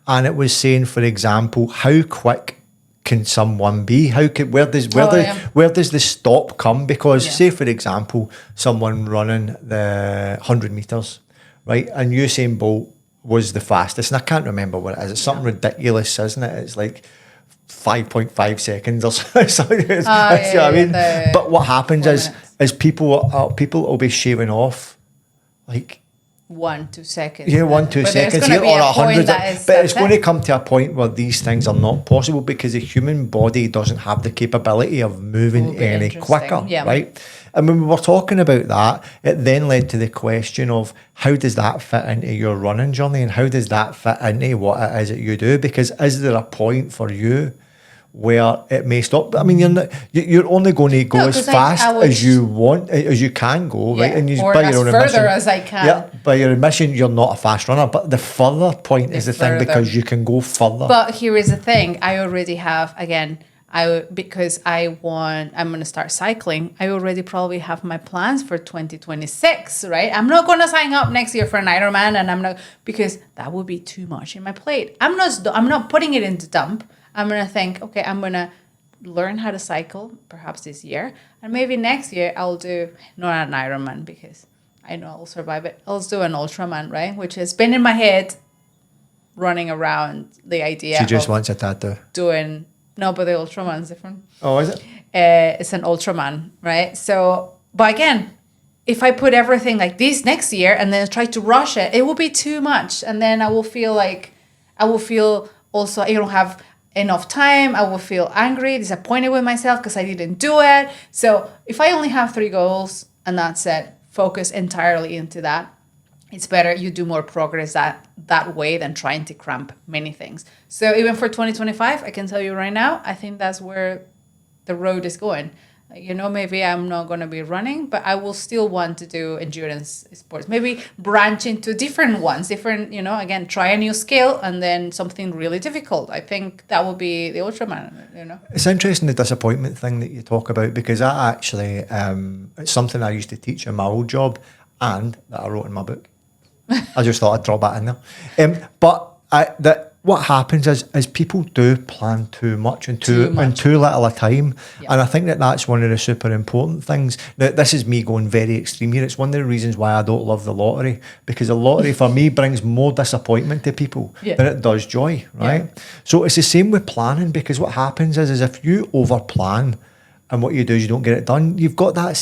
And it was saying, for example, how quick can someone be? Where does the stop come? Because say, for example, someone running the 100 meters, right? And Usain Bolt was the fastest, and I can't remember what it is. It's something ridiculous, isn't it? It's like 5.5 seconds or something. You know what I mean? But what happens is people will be shaving off like 1-2 seconds. Yeah, 1-2 seconds here, or 100. But it's going to come to a point where these things are not possible, because the human body doesn't have the capability of moving any quicker, right? And when we were talking about that, it then led to the question of, how does that fit into your running journey, and how does that fit into what it is that you do? Because is there a point for you where it may stop? I mean, you're only going to go as fast as you can go, right? And or as further as I can. Yeah, by your admission, you're not a fast runner, but the further point is the thing, because you can go further. But here is the thing: I already have, again, because I'm going to start cycling. I already probably have my plans for 2026, right? I'm not going to sign up next year for an Ironman, and because that would be too much in my plate. I'm not putting it into dump. I'm going to think, okay, I'm going to learn how to cycle perhaps this year. And maybe next year I'll do, not an Ironman, because I know I'll survive it. I'll do an ultraman, right? Which has been in my head running around the idea. She just wants a tattoo. No, but the ultraman's different. Oh, is it? It's an ultraman, right? So, but again, if I put everything like this next year and then try to rush it, it will be too much. And then I will feel also I don't have enough time. I will feel angry, disappointed with myself because I didn't do it. So if I only have 3 goals and that's it, focus entirely into that, it's better you do more progress that way than trying to cramp many things. So even for 2025, I can tell you right now, I think that's where the road is going. Maybe I'm not going to be running, but I will still want to do endurance sports. Maybe branch into different ones, again, try a new skill and then something really difficult. I think that will be the Ultraman, It's interesting, the disappointment thing that you talk about, because I actually, it's something I used to teach in my old job and that I wrote in my book. I just thought I'd drop that in there. What happens is people do plan too much and too little a time. Yep. And I think that's one of the super important things. Now, this is me going very extreme here. It's one of the reasons why I don't love the lottery, because the lottery for me brings more disappointment to people than it does joy, right? Yeah. So it's the same with planning, because what happens is if you over plan and what you do is you don't get it done, you've got that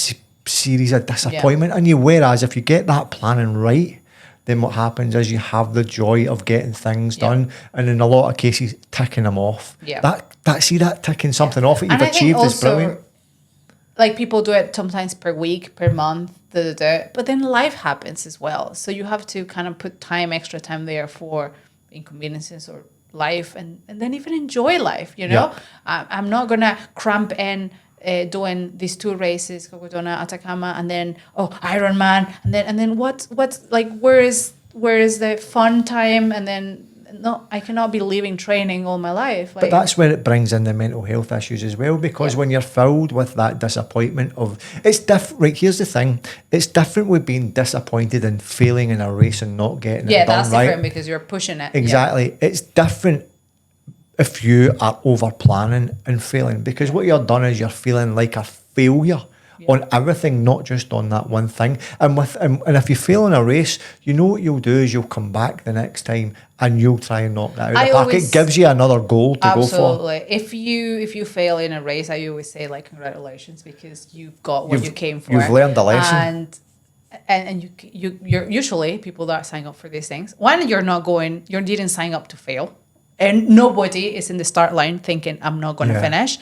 series of disappointment in you. Whereas if you get that planning right, then what happens is you have the joy of getting things done, and in a lot of cases, ticking them off. Yeah. That ticking something off that you've And I think achieved is also, brilliant. like people do it sometimes per week, per month, but then life happens as well. So you have to kind of put extra time there for inconveniences or life, and then even enjoy life, you know? I'm not going to cramp in doing these 2 races, Cocodona, Atacama, and then, Ironman, and then what's like, where is the fun time? And then, no, I cannot be leaving training all my life. But that's where it brings in the mental health issues as well, because when you're filled with that disappointment it's different. Right, here's the thing: it's different with being disappointed and failing in a race and not getting it done. That's right, different because you're pushing it. Exactly, it's different if you are over planning and failing, because what you're done is you're feeling like a failure on everything, not just on that one thing. And if you fail in a race, you know what you'll do is you'll come back the next time and you'll try and knock that out of the park. It gives you another goal to go for. Absolutely. If you fail in a race, I always say, like, congratulations, because you've got what you came for. You've learned a lesson. And you're usually people that sign up for these things. One, you didn't sign up to fail. And nobody is in the start line thinking, I'm not going to finish.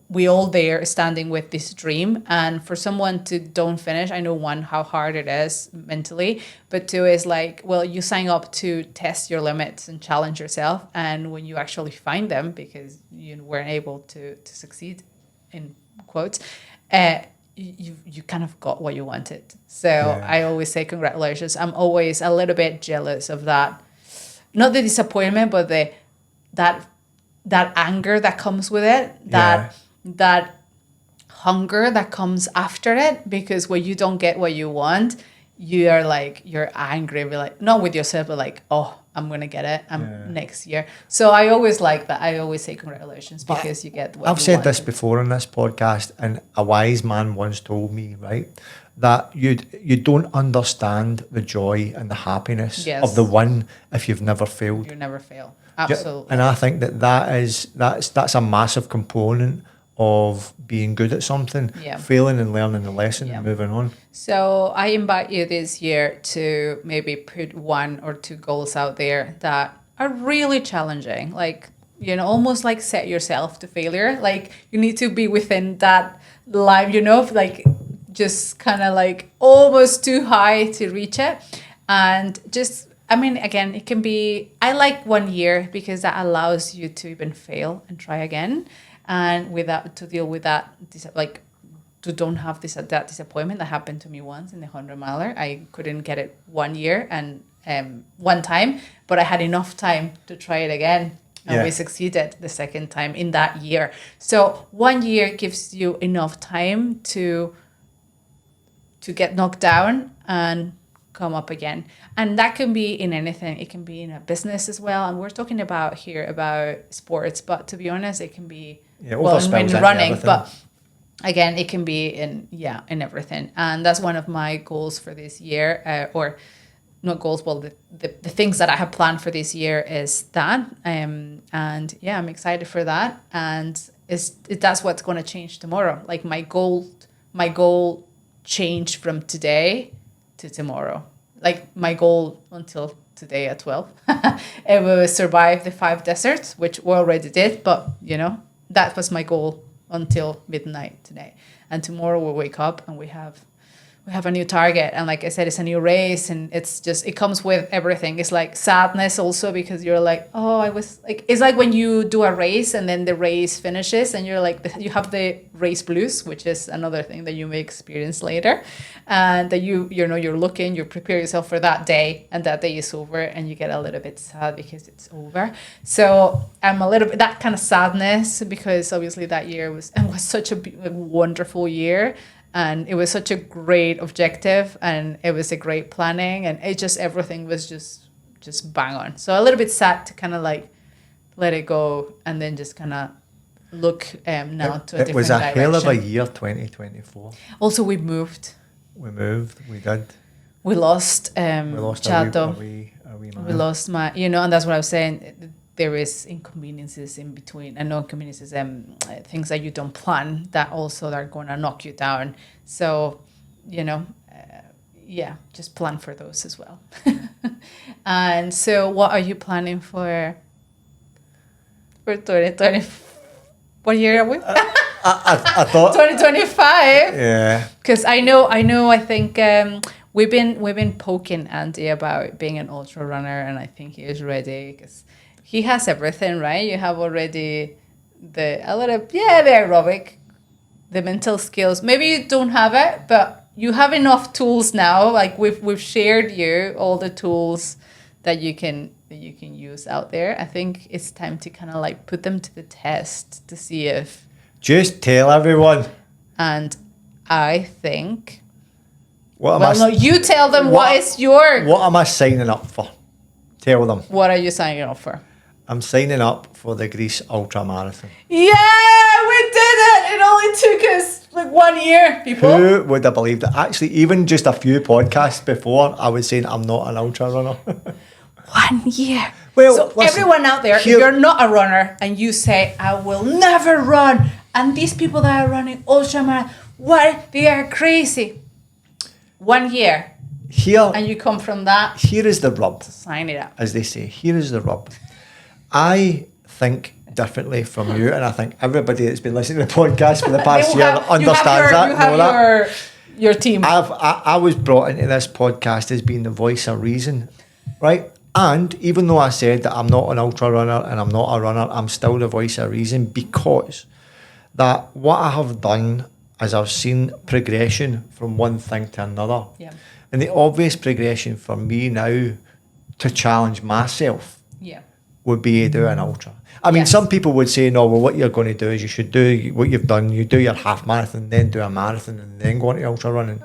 We all there standing with this dream. And for someone to don't finish, I know, one, how hard it is mentally. But 2 is like, well, you sign up to test your limits and challenge yourself. And when you actually find them, because you weren't able to succeed, in quotes, you kind of got what you wanted. So I always say congratulations. I'm always a little bit jealous of that. Not the disappointment, but that anger that comes with it, that hunger that comes after it, because when you don't get what you want, you're angry, like, not with yourself, but like, I'm gonna get it next year. So I always like that. I always say congratulations, because you get what I've you said wanted. this before on this podcast, and a wise man once told me, right, that you don't understand the joy and the happiness of the win if you've never failed. You never fail. Absolutely. And I think that's a massive component of being good at something, failing and learning the lesson and moving on. So I invite you this year to maybe put 1 or 2 goals out there that are really challenging, like, you know, almost like set yourself to failure. Like, you need to be within that line, you know, like just kind of like almost too high to reach it. And just, I mean, again, it can be, I like 1 year because that allows you to even fail and try again. And to deal with that, like, to don't have that disappointment that happened to me once in the 100-miler. I couldn't get it 1 year and one time, but I had enough time to try it again. And we succeeded the second time in that year. So 1 year gives you enough time to get knocked down and come up again. And that can be in anything. It can be in a business as well. And we're talking about sports, but to be honest, it can be in running, but again, it can be in everything. And that's one of my goals for this year, or not goals, well, the things that I have planned for this year is that. And I'm excited for that. And that's what's going to change tomorrow. Like my goal changed from today to tomorrow. Like my goal until today at 12, it was survive the 5 deserts, which we already did, but you know, that was my goal until midnight today. And tomorrow we'll wake up and we have a new target. And like I said, it's a new race, and it comes with everything. It's like sadness also, because you're like, it's like when you do a race and then the race finishes and you're like, you have the race blues, which is another thing that you may experience later. And that you prepare yourself for that day, and that day is over and you get a little bit sad because it's over. So I'm a little bit that kind of sadness, because obviously that year was such a wonderful year. And it was such a great objective, and it was a great planning, and everything was just bang on. So a little bit sad to kind of like let it go, and then just kind of look now to a different direction. It was a hell of a year, 2024. Also, we moved. We did. We lost Chato. A wee man. We lost and that's what I was saying. There is inconveniences in between, and no inconveniences, things that you don't plan that also are going to knock you down. So, yeah, just plan for those as well. And so what are you planning for 2020? What year are we? I thought 2025. yeah. Because I think we've been poking Andy about being an ultra runner, and I think he is ready because he has everything, right? You have already the aerobic, the mental skills. Maybe you don't have it, but you have enough tools now. Like we've shared you all the tools that you can use out there. I think it's time to kind of like put them to the test to see if. Just tell everyone. And I think. What you tell them what is your. What am I signing up for? Tell them. What are you signing up for? I'm signing up for the Greece ultramarathon. Yeah, we did it. It only took us like 1 year, people. Who would have believed it? Actually, even just a few podcasts before, I was saying I'm not an ultra runner. 1 year. Well, so listen, everyone out there, if you're not a runner and you say, I will never run, and these people that are running ultramarathon, what? They are crazy. 1 year. Here, and you come from that. Here is the rub. Sign it up. As they say, here is the rub. I think differently from you, and I think everybody that's been listening to the podcast for the past year understands that. You have your team. I was brought into this podcast as being the voice of reason, right? And even though I said that I'm not an ultra runner and I'm not a runner, I'm still the voice of reason, because that what I have done is I've seen progression from one thing to another. Yeah. And the obvious progression for me now to challenge myself would be to do an ultra. I mean, some people would say, no, well, what you're going to do is you should do what you've done. You do your half marathon, then do a marathon, and then go into ultra running.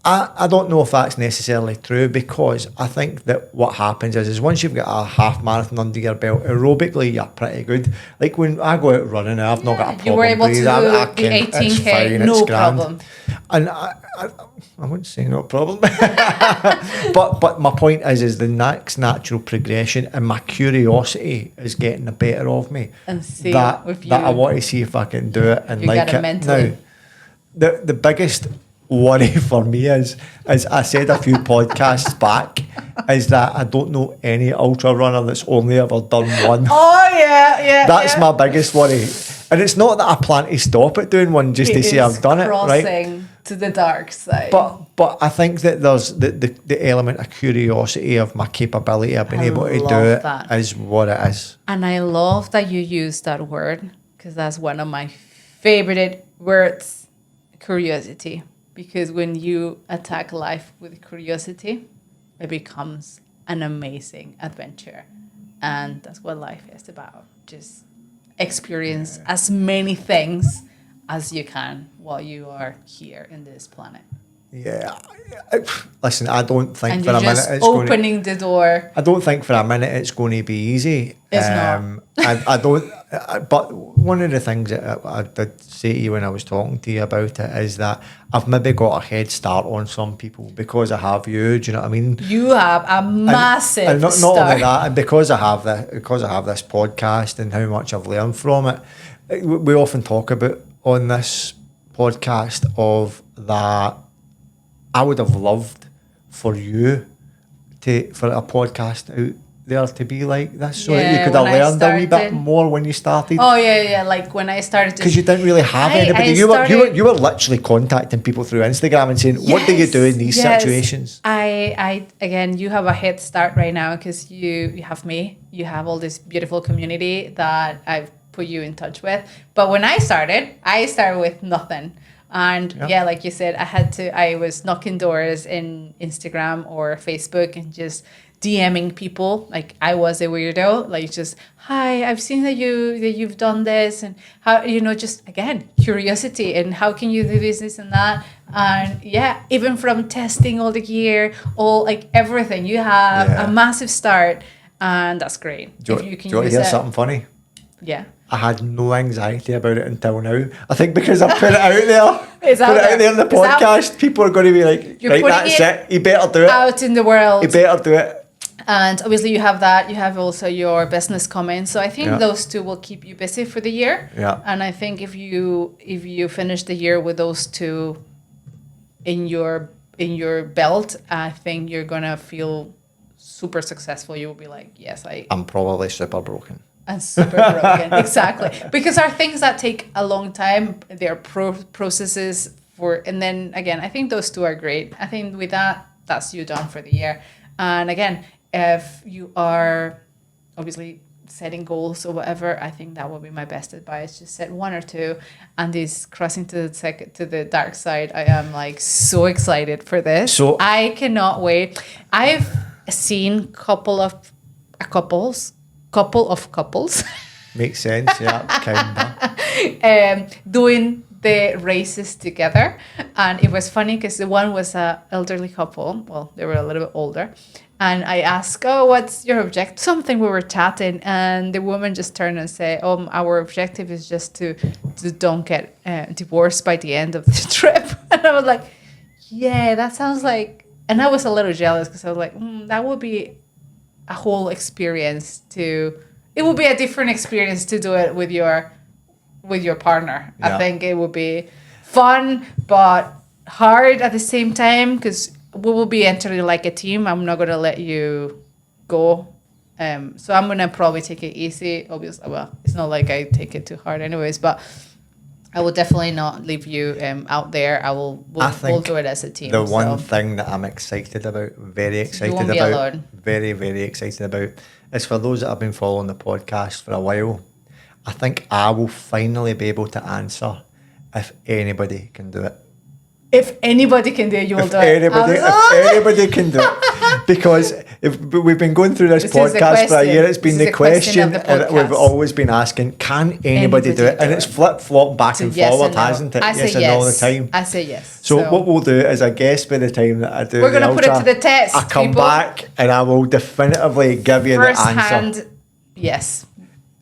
I don't know if that's necessarily true, because I think that what happens is once you've got a half marathon under your belt, aerobically you're pretty good. Like when I go out running, I've not got a problem. You were able to do the 18K, no problem. And I wouldn't say no problem. but my point is the next natural progression, and my curiosity is getting the better of me. And see that with you, that I want to see if I can do it and you like got it it. mentally. Now, the biggest worry for me is I said a few podcasts back, is that I don't know any ultra runner that's only ever done one. Oh yeah. That's my biggest worry. And it's not that I plan to stop at doing one just to say I've done it, right? Crossing to the dark side. But I think that there's the element of curiosity of my capability of being able to do it that. Is what it is. And I love that you use that word, because that's one of my favorite words, curiosity. Because when you attack life with curiosity, it becomes an amazing adventure. And that's what life is about. Just experience as many things as you can while you are here in this planet. Yeah. Listen, I don't think and for a minute just it's opening the door. I don't think for a minute it's going to be easy. It's not. I don't. But one of the things that I did say to you when I was talking to you about it is that I've maybe got a head start on some people because I have you. Do you know what I mean? You have a massive and not start. only that, and because I have this podcast and how much I've learned from it, we often talk about on this podcast of that. I would have loved for you for a podcast out there to be like this, so that you could have learned a wee bit more when you started. Oh yeah, like when I started. Because you didn't really have anybody. You were literally contacting people through Instagram and saying, "What do you do in these situations?" I again, you have a head start right now because you have me. You have all this beautiful community that I've put you in touch with. But when I started with nothing. And like you said, I was knocking doors in Instagram or Facebook and just DMing people. Like I was a weirdo, like just, hi, I've seen that you've done this, and how, just again, curiosity and how can you do this and that. And even from testing all the gear, all like everything, you have a massive start, and that's great. Do you want to hear something funny? Yeah. I had no anxiety about it until now. I think because I put it out there. It's out there. Out there in the podcast, people are going to be like, right, that's it. You better do it. Out in the world. You better do it. And obviously you have that. You have also your business coming. So I think those two will keep you busy for the year. Yeah. And I think if you finish the year with those two in your in your belt, I think you're gonna feel super successful. You will be like, yes, I'm probably super broken. And super broken. Exactly. Because are things that take a long time. They're processes and then again, I think those two are great. I think with that's you done for the year. And again, if you are obviously setting goals or whatever, I think that would be my best advice. Just set one or two, and this crossing to the dark side. I am like so excited for this. So I cannot wait. I've seen couple of couples. Makes sense, yeah, kinda. Doing the races together, and it was funny because the one was a elderly couple. Well, they were a little bit older, and I asked, "Oh, what's your objective?" Something we were chatting, and the woman just turned and said, "Oh, our objective is just to don't get divorced by the end of the trip." And I was like, "Yeah, that sounds like," and I was a little jealous because I was like, "That would be a whole experience it would be a different experience to do it with your partner." Yeah. I think it would be fun but hard at the same time because we will be entering like a team. I'm not gonna let you go, so I'm gonna probably take it easy. Obviously, well, it's not like I take it too hard anyways, but I will definitely not leave you out there. We'll do it as a team. The one thing that I'm excited about, very excited about, alone. Very, very excited about, is for those that have been following the podcast for a while, I think I will finally be able to answer if anybody can do it. If anybody can do it, you will do it. If anybody can do it. Because we've been going through this podcast for a year, it's been the question and we've always been asking, can anybody do it? And it's flip-flop back and forward, hasn't it? Yes and no all the time. I say yes. So what we'll do is, I guess by the time that I do we're going to put it to the test. I come back and I will definitively give you the answer. First-hand, yes.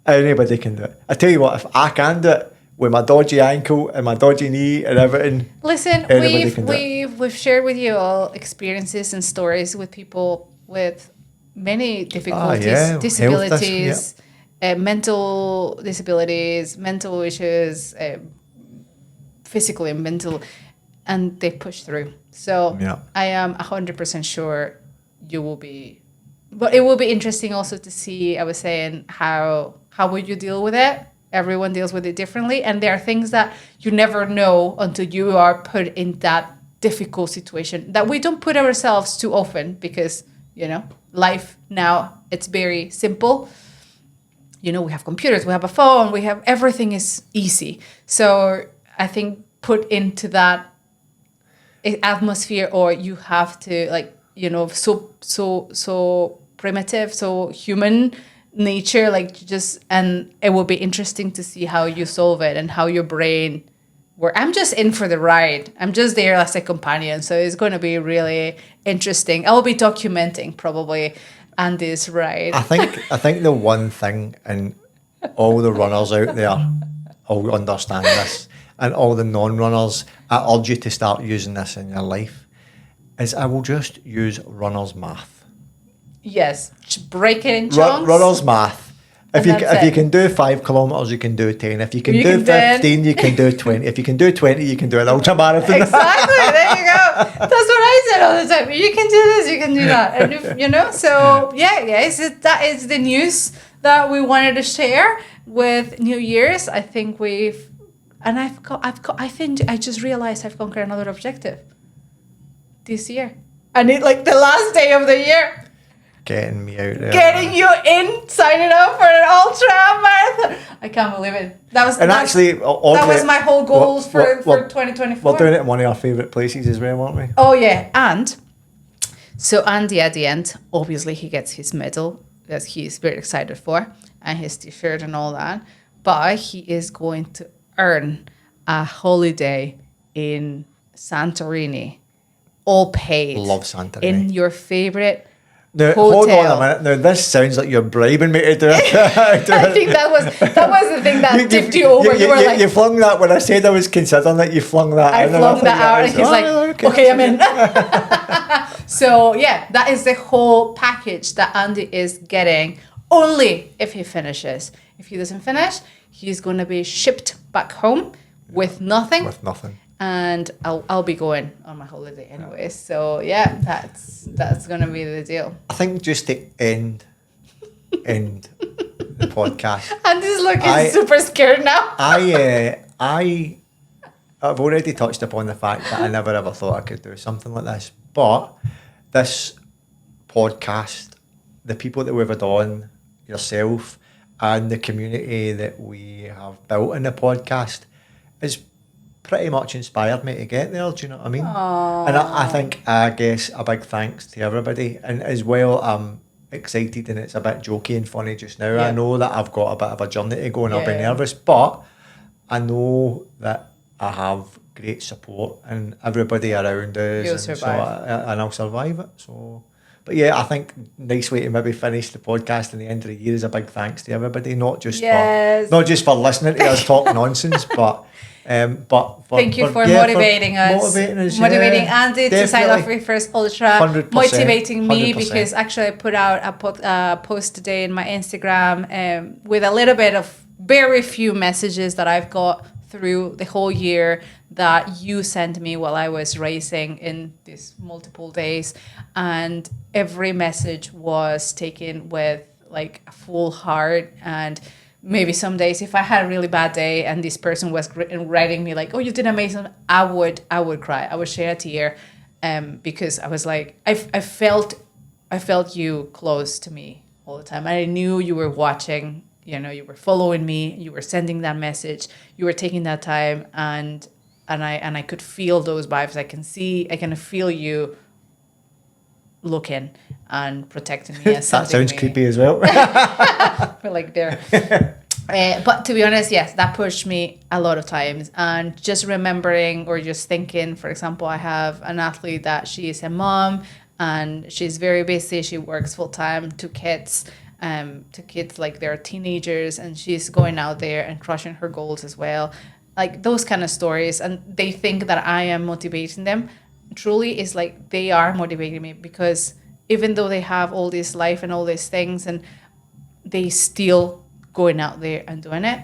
Anybody can do it. I tell you what, if I can do it, with my dodgy ankle and my dodgy knee and everything. Listen, we've shared with you all experiences and stories with people with many difficulties, disabilities, mental disabilities, mental issues, physical and mental, and they push through. So I am 100% sure you will be. But it will be interesting also to see, I was saying, how would you deal with it? Everyone deals with it differently, and there are things that you never know until you are put in that difficult situation that we don't put ourselves too often because, life now, it's very simple. We have computers, we have a phone, we have everything is easy. So I think put into that atmosphere, or you have to so primitive, so human nature, and it will be interesting to see how you solve it and how your brain I'm just in for the ride. I'm just there as a companion, so it's going to be really interesting. I will be documenting probably Andy's ride. I think the one thing, and all the runners out there will understand this, and all the non-runners, I urge you to start using this in your life, is I will just use runner's math. Yes, break it in chunks. Runner's math. If you can do 5 kilometers, you can do 10. If you can do 15, you can do 20. If you can do 20, you can do an ultramarathon. Exactly. There you go. That's what I said all the time. You can do this, you can do that, and So guys, that is the news that we wanted to share with New Year's. I think I just realized I've conquered another objective this year, and it the last day of the year. Getting me out there. Getting you in, signing up for an ultra marathon. I can't believe it. That was my whole goals for 2024. We're doing it in one of our favourite places as well, aren't we? Oh yeah, and so Andy at the end, obviously he gets his medal that he's very excited for, and his t-shirt and all that. But he is going to earn a holiday in Santorini, all paid. Love Santorini. In your favourite. Now, hold on a minute. Now, this sounds like you're bribing me to do it. I think that was the thing that tipped you over. You flung that when I said I was considering it. You flung that. I flung that out, and he's okay, I'm in. So that is the whole package that Andy is getting. Only if he finishes. If he doesn't finish, he's going to be shipped back home with nothing. and I'll be going on my holiday anyway. So yeah, that's gonna be the deal. I think just to end the podcast. And this looking super scared now. I've already touched upon the fact that I never ever thought I could do something like this. But this podcast, the people that we've had on, yourself, and the community that we have built in the podcast is pretty much inspired me to get there. Do you know what I mean? Aww. And I guess a big thanks to everybody. And as well, I'm excited, and it's a bit jokey and funny just now. Yeah. I know that I've got a bit of a journey to go, and I'll be Yeah. nervous, but I know that I have great support and everybody around us. You'll and survive. and I'll survive it. So, but yeah, I think nice way to maybe finish the podcast in the end of the year is a big thanks to everybody, not just for listening to us talk nonsense, but for thank you for yeah, motivating us, motivating Andy to sign off for his first ultra, 100%, motivating me 100%. because actually I put out a post today in my Instagram with a little bit of very few messages that I've got through the whole year that you sent me while I was racing in these multiple days, and every message was taken with like a full heart. And maybe some days if I had a really bad day and this person was writing me like, oh, you did amazing, I would cry, I would shed a tear, because I was like, I felt you close to me all the time. I knew you were watching, you were following me, you were sending that message, you were taking that time, and I could feel those vibes. I can feel you looking and protecting me. That sounds creepy as well. We're like there. But to be honest, yes, that pushed me a lot of times. And just remembering or just thinking, for example, I have an athlete that she is a mom and she's very busy. She works full time, two kids like they're teenagers, and she's going out there and crushing her goals as well. Like those kind of stories, and they think that I am motivating them. Truly, is like they are motivating me, because even though they have all this life and all these things, and they still going out there and doing it,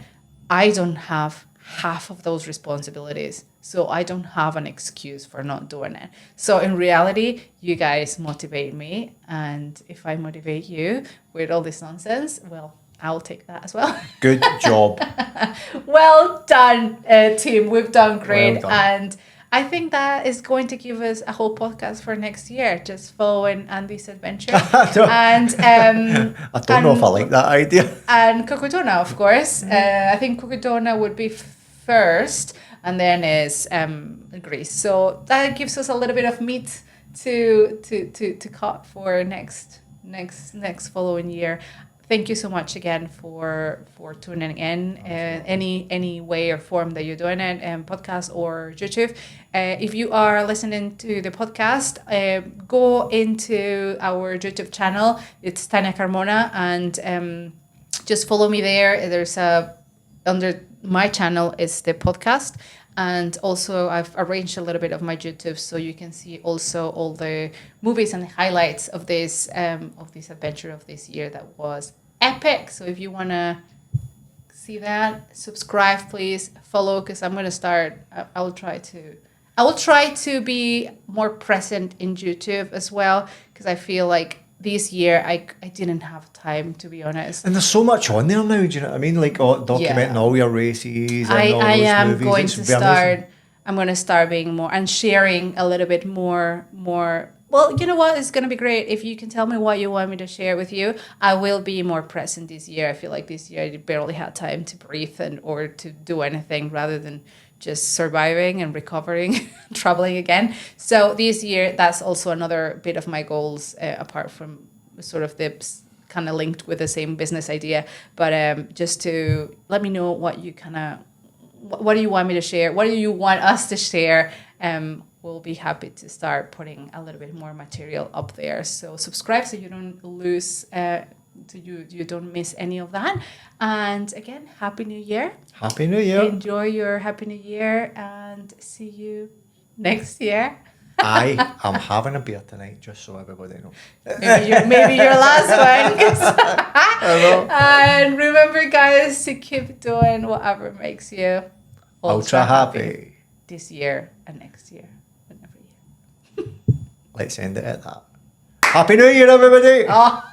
I don't have half of those responsibilities. So I don't have an excuse for not doing it. So in reality, you guys motivate me. And if I motivate you with all this nonsense, well, I'll take that as well. Good job. Well done, team. We've done great. Well done. And I think that is going to give us a whole podcast for next year, just following Andy's adventure. I don't know if I like that idea. And Cocodona, of course. I think Cocodona would be first, and then is Greece. So that gives us a little bit of meat to cut for next following year. Thank you so much again for tuning in. Any way or form that you're doing it, podcast or YouTube. If you are listening to the podcast, go into our YouTube channel. It's Tania Carmona, and just follow me there. There's under my channel is the podcast. And also I've arranged a little bit of my YouTube so you can see also all the movies and the highlights of this adventure of this year that was epic. So if you want to see that, subscribe, please follow, because I'm going to start. I will try to be more present in YouTube as well, because I feel like this year I didn't have time, to be honest. And there's so much on there now, do you know what I mean? Like documenting all your races and all those am movies. going to start. I'm going to start being more and sharing a little bit more. Well, you know what? It's going to be great if you can tell me what you want me to share with you. I will be more present this year. I feel like this year I barely had time to breathe or to do anything rather than just surviving and recovering, traveling again. So this year, that's also another bit of my goals, apart from sort of the kind of linked with the same business idea. But just to let me know what you what do you want me to share? What do you want us to share? We'll be happy to start putting a little bit more material up there. So subscribe so you don't lose, so you don't miss any of that. And again, Happy New Year. Happy New Year. Enjoy your Happy New Year and see you next year. I am having a beer tonight, just so everybody knows. Maybe your last one. And remember, guys, to keep doing whatever makes you ultra happy. this year and next year and every year. Let's end it at that. Happy New Year, everybody! Oh.